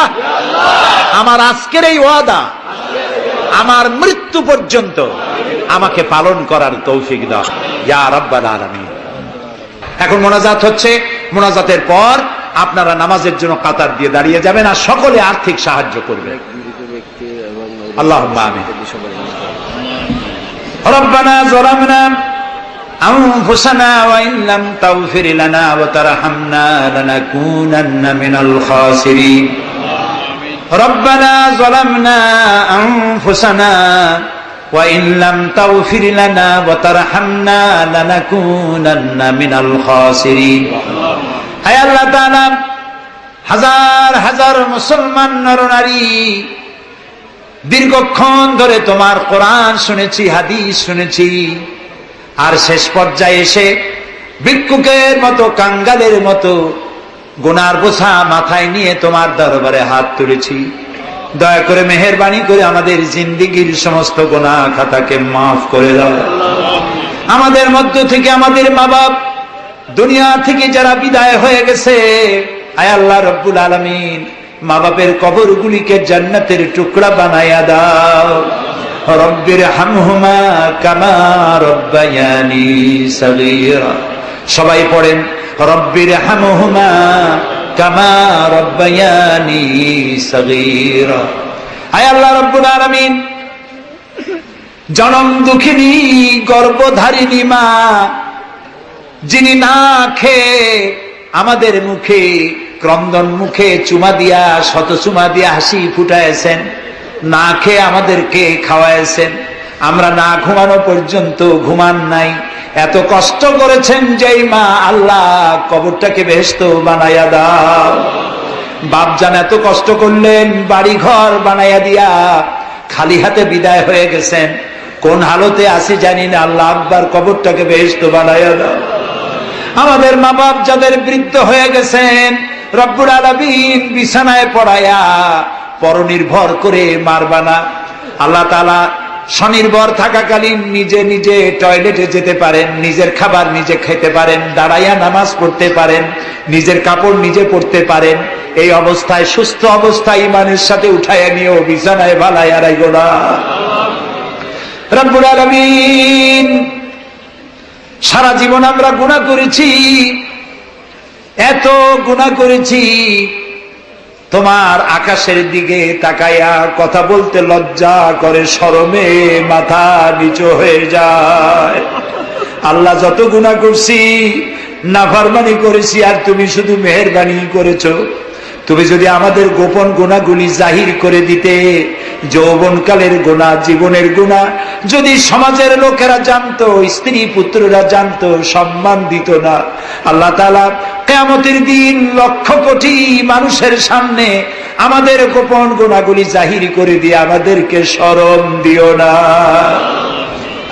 আমার আজকের এই ওয়াদা আমার মৃত্যু পর্যন্ত আমাকে পালন করার তৌফিক দাও ইয়া রাব্বাল আলামিন। এখন মোনাজাত হচ্ছে। মোনাজাতের পর আপনারা নামাজের জন্য কাতার দিয়ে দাঁড়িয়ে যাবেন আর সকলে আর্থিক সাহায্য করবেন। আল্লাহুম্মা আমিন। রব্বানা যালামনা আনফুসানা ওয়া ইন লাম তাগফির লানা ওয়া তারহামনা লানাকুনান্না মিনাল খাসিরিন। রব্বানা যালামনা আনফুসানা ওয়া ইন লাম তাগফির লানা ওয়া তারহামনা লানাকুনান্না মিনাল খাসিরিন। হে আল্লাহ তাআলা, হাজার হাজার মুসলমান নরনারী দীর্ঘক্ষণ ধরে তোমার কোরআন শুনেছি, হাদিস শুনেছি, আর শেষ পর্যায়ে এসে ভিক্ষুকের মতো, কাঙ্গালের মতো গুনার বোঝা মাথায় নিয়ে তোমার দরবারে হাত তুলেছি। দয়া করে মেহেরবানি করে আমাদের জিন্দেগীর সমস্ত গুনাহ খাতাকে মাফ করে দাও। আমাদের মধ্য থেকে আমাদের মা বাপ দুনিয়া থেকে যারা বিদায় হয়ে গেছে, আয় আল্লাহ রব্বুল আলামিন, মা বাপের কবরগুলিকে জান্নাতের টুকরা বানাইয়া দাও। রব্বিরহামহুমা কামা রব্বায়ানি সগীরা। সবাই পড়েন রব্বিরহামহুমা কামা রব্বায়ানি সগীরা। হায় আল্লাহ রাব্বুল আলামিন, জনম দুঃখিনী গর্ভধারিণী মা, যিনি না খেয়ে আমাদের মুখে ক্রন্দন মুখে চুমা দিয়া শত চুমা দিয়া হাসি ফুটাইছেন, না খেয়ে আমাদেরকে খাওয়াইছেন, আমরা না ঘুমানো পর্যন্ত ঘুমান নাই, এত কষ্ট করেছেন যেই মা, আল্লাহ কবরটাকে বেহেশত বানাইয়া দাও। বাপজান এত কষ্ট করলেন, বাড়ি ঘর বানাইয়া দিয়া খালি হাতে বিদায় হয়ে গেছেন, কোন হালতে আসি জানি না, আল্লাহ আব্বার কবরটাকে বেহেশত বানাইয়া দাও। আমাদের মা বাপ যাদের বৃদ্ধ হয়ে গেছেন, রব্বুল আলামিন বিছানায় পড়ায়া পরনির্ভর করে মারবা না। আল্লাহ তাআলা স্বনির্ভর থাকাকালীন নিজে নিজে টয়লেটে যেতে পারেন, নিজের খাবার নিজে খেতে পারেন, দাঁড়াইয়া নামাজ পড়তে পারেন, নিজের কাপড় নিজে পরতে পারেন। এই অবস্থায় সুস্থ অবস্থায় ইমানের সাথে উঠাইয়া নিয়েও বিছানায় ভালাইয়া রাখো না। রব্বুল আলামিন, সারা জীবন আমরা গুনাহ করেছি, এত গুনাহ করেছি, তোমার আকাশের দিকে তাকাইয়া কথা বলতে লজ্জা করে, শরমে মাথা নিচু হয়ে যায়। আল্লাহ যত গুনাহ করছি, নাফরমানি করেছি, আর তুমি শুধু মেহেরবানি করেছো। তুমি যদি আমাদের গোপন গুনাহগুলি জাহির করে দিতে, যৌবনকালের গুনাহ, জীবনের গুনাহ যদি সমাজের লোকেরা জানতো, স্ত্রী পুত্ররা জানতো, সম্মান দিত না। আল্লাহ তাআলা কিয়ামতের দিন লক্ষ কোটি মানুষের সামনে আমাদের গোপন গুনাহগুলি জাহির করে দিয়ে আমাদেরকে শরম দিও না।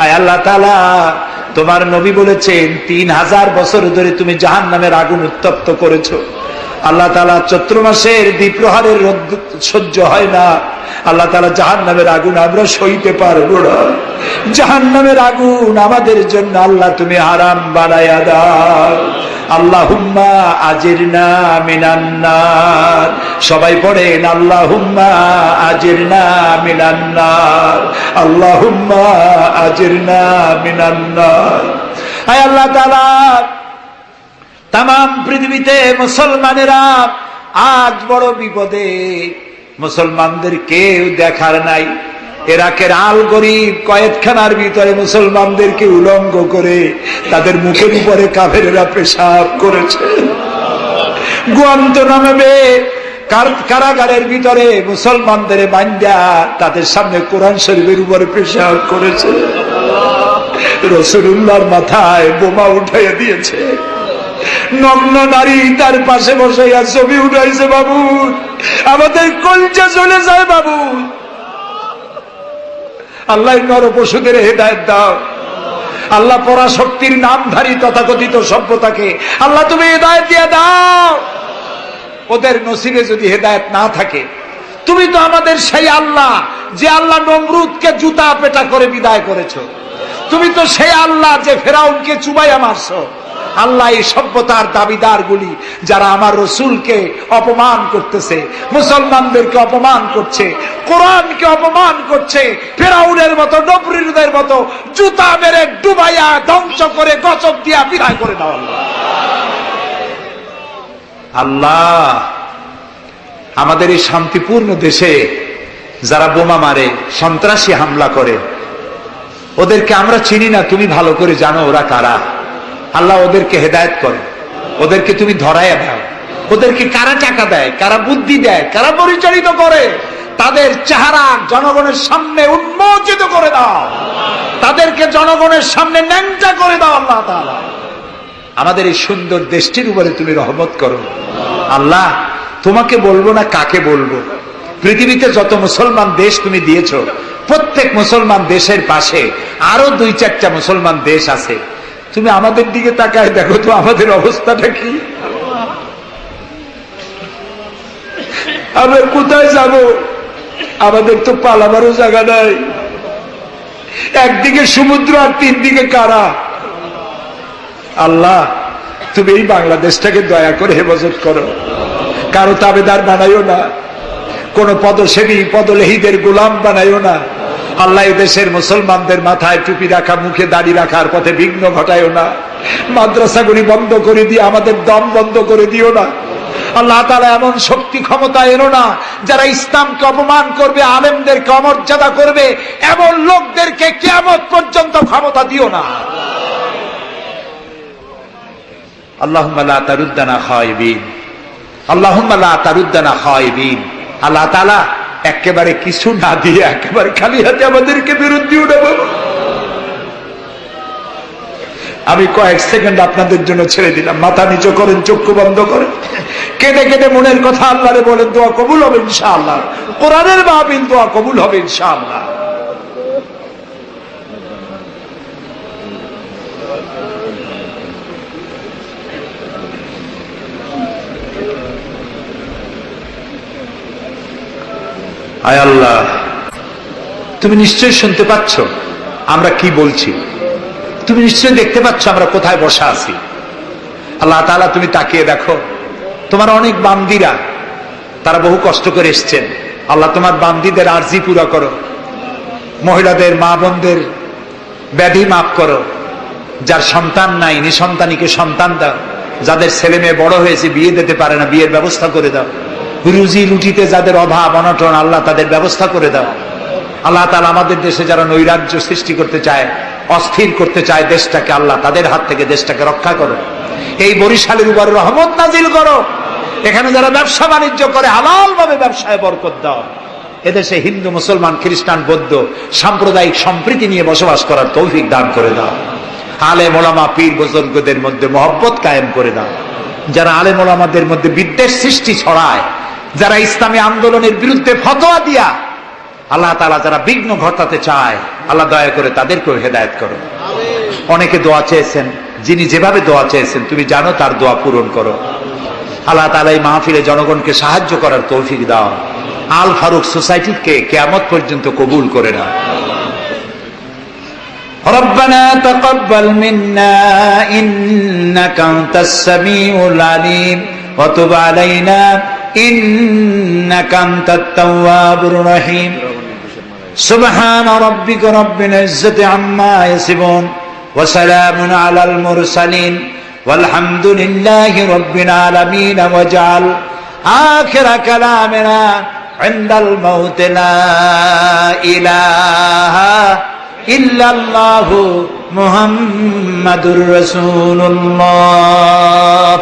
আয় আল্লাহ তাআলা, তোমার নবী বলেছেন 3000 বছর ধরে তুমি জাহান্নামের আগুন উত্তপ্ত করেছো। আল্লাহ তাআলা চৈত্র মাসের দ্বিপ্রহরের রোদ সহ্য হয় না। আল্লাহ তাআলা জাহান্নামের আগুন আমরা সইতে পারবো না। জাহান্নামের আগুন আমাদের জন্য আল্লাহ তুমি হারাম বানায়া দাও। আল্লাহুম্মা আজিরনা মিনান নার। সবাই পড়েন আল্লাহুম্মা আজিরনা মিনান নার, আল্লাহুম্মা আজিরনা মিনান নার। আয় আল্লাহ তাআলা, তাম পৃথিবীতে মুসলমানেরা আজ বড় বিপদে, মুসলমানদের কেউ দেখার নাই। ইরাকের আল গরিব কয়েদখানার ভিতরে মুসলমানদেরকে উলঙ্গ করে তাদের মুখের উপরে কাফেরেরা পেশাব করেছে। গুয়ান্তানামো কারাগারের ভিতরে মুসলমানদের বান্দা তাদের সামনে কোরআন শরীফের উপরে পেশাব করেছে। রাসূলুল্লাহর মাথায় বোমা উঠাইয়া দিয়েছে। নগ্ন নারী তার পাশে বসে ছবি উঠাইছে। বাবু, আমাদের কলজা চলে যায় বাবু। আল্লাহ নর পশুদের হেদায়েত দাও। আল্লাহ পরাশক্তির নামধারী তথাকথিত সভ্যতাকে আল্লাহ তুমি হেদায়েত দিয়ে দাও। ওদের নসিবে যদি হেদায়েত না থাকে, তুমি তো আমাদের সেই আল্লাহ যে আল্লাহ নমরুদকে জুতা পেটা করে বিদায় করেছো। তুমি তো সেই আল্লাহ যে ফেরাউনকে চুবাইয়া মারছো। আল্লাহ, এই সভ্যতার দাবিদার গুলি যারা আমার রসুলকে অপমান করতেছে, মুসলমানদেরকে অপমান করছে, কোরআনকে অপমান করছে, ফেরাউনের মতো নমরুদের মতো জুতা মেরে ডুবাইয়া ধ্বংস করে গজব দিয়া বিদায় করে দাও। আল্লাহ, আমাদের এই শান্তিপূর্ণ দেশে যারা বোমা মারে, সন্ত্রাসী হামলা করে, ওদেরকে আমরা চিনি না, তুমি ভালো করে জানো ওরা কারা। আল্লাহ, ওদেরকে হেদায়েত করো, ওদেরকে তুমি ধরাইয়া দাও। ওদেরকে কারা টাকা দেয়, কারা বুদ্ধি দেয়, কারা পরিচালিত করে, তাদের চেহারা জনগণের সামনে উন্মোচিত করে দাও। তাদেরকে জনগণের সামনে ন্যাংটা করে দাও। আল্লাহ তাআলা, আমাদের এই সুন্দর দেশটির উপরে তুমি রহমত করো। আল্লাহ, তোমাকে বলবো না কাকে বলবো। পৃথিবীতে যত মুসলমান দেশ তুমি দিয়েছো, প্রত্যেক মুসলমান দেশের পাশে আরো 2-4টা মুসলমান দেশ আছে। তুমি আমাদের দিকে তাকায় দেখো তো আমাদের অবস্থাটা কি। আমরা কোথায় যাব? আমাদের তো পালাবারও জায়গা নাই। একদিকে সমুদ্র আর 3 দিকে কারা। আল্লাহ, তুমি এই বাংলাদেশটাকে দয়া করে হেফাজত করো। কারো তাবেদার বানাইও না, কোন পদসেবী পদলেহীদের গোলাম বানাইও না। আল্লাহ এই দেশের মুসলমানদের মাথায় টুপি রাখা, মুখে দাড়ি রাখার পথে বিঘ্ন ঘটায়ও না। মাদ্রাসাগুলি বন্ধ করে দিয়ে আমাদের দম বন্ধ করে দিও না। আল্লাহ তাআলা এমন শক্তি ক্ষমতা এনো না যারা ইসলামকে অপমান করবে, আলেমদেরকে অমর্যাদা করবে, এমন লোকদেরকে কিয়ামত পর্যন্ত ক্ষমতা দিও না। আল্লাহুম্মা লা তারুদ্দানা খায়বিন, আল্লাহুম্মা লা তারুদ্দানা খায়বিন। আল্লাহ তাআলা একেবারে কিছু না দিয়ে একেবারে খালি হাতে আমাদেরকে ফেরত দিও না বাবা। আমি কয়েক সেকেন্ড আপনাদের জন্য ছেড়ে দিলাম। মাথা নিচু করেন, চক্ষু বন্ধ করেন, কেঁদে কেঁদে মনের কথা আল্লাহরে বলেন, দোয়া কবুল হবে ইনশাআল্লাহ। কোরআনের মাহফিল, দোয়া কবুল হবে ইনশাআল্লাহ। আয় আল্লাহ, তুমি নিশ্চয়ই শুনতে পাচ্ছ আমরা কি বলছি, তুমি নিশ্চয়ই দেখতে পাচ্ছ আমরা কোথায় বসা আছি। আল্লাহ তাআলা তুমি তাকিয়ে দেখো, তোমার অনেক বান্দীরা তারা বহু কষ্ট করে এসছেন। আল্লাহ তোমার বান্দীদের আরজি পুরা করো, মহিলাদের, মা বোনদের ব্যাধি মাফ করো, যার সন্তান নাই নিঃসন্তানীকে সন্তান দাও, যাদের ছেলে মেয়ে বড় হয়েছে বিয়ে দিতে পারে না বিয়ের ব্যবস্থা করে দাও, রুজি রুটিতে যাদের অভাব অনটন আল্লাহ তাদের ব্যবস্থা করে দাও। আল্লাহ তাআলা আমাদের দেশে যারা নৈরাজ্য সৃষ্টি করতে চায়, অস্থির করতে চায় দেশটাকে, আল্লাহ তাদের হাত থেকে দেশটাকে রক্ষা করো। এই বরিশালের উপর রহমত নাজিল করো। এখানে যারা ব্যবসা বাণিজ্য করে হালাল ভাবে ব্যবসায় বরকত দাও। এদেশে হিন্দু, মুসলমান, খ্রিস্টান, বৌদ্ধ সাম্প্রদায়িক সম্প্রীতি নিয়ে বসবাস করার তৌফিক দান করে দাও। আলেম ওলামা, পীর বুজুর্গদের মধ্যে মহব্বত কায়েম করে দাও। যারা আলেম ওলামাদের মধ্যে বিদ্বেষ সৃষ্টি ছড়ায়, যারা ইসলামী আন্দোলনের বিরুদ্ধে ফতোয়া দিয়া আল্লাহ তাআলা যারা বিঘ্ন ঘটাতে চায়, আল্লাহ দয়া করে তাদেরকেও হেদায়েত করো। অনেকে দোয়া চেয়েছেন, যিনি যেভাবে দোয়া চেয়েছেন তুমি জানো, তার দোয়া পূরণ করো। আল্লাহ তাআলা এই মাহফিলে জনগণকে সাহায্য করার তৌফিক দাও। আল ফারুক সোসাইটিকে কিয়ামত পর্যন্ত কবুল করে নাও। ربنا تقبل منا إنك أنت السميع العليم وتب علينا إنك أنت التواب الرحيم سبحان ربك رب العزة عما يصفون وسلام على المرسلين والحمد لله رب العالمين واجعل آخر كلامنا عند الموت لا إله إلا الله محمد رسول الله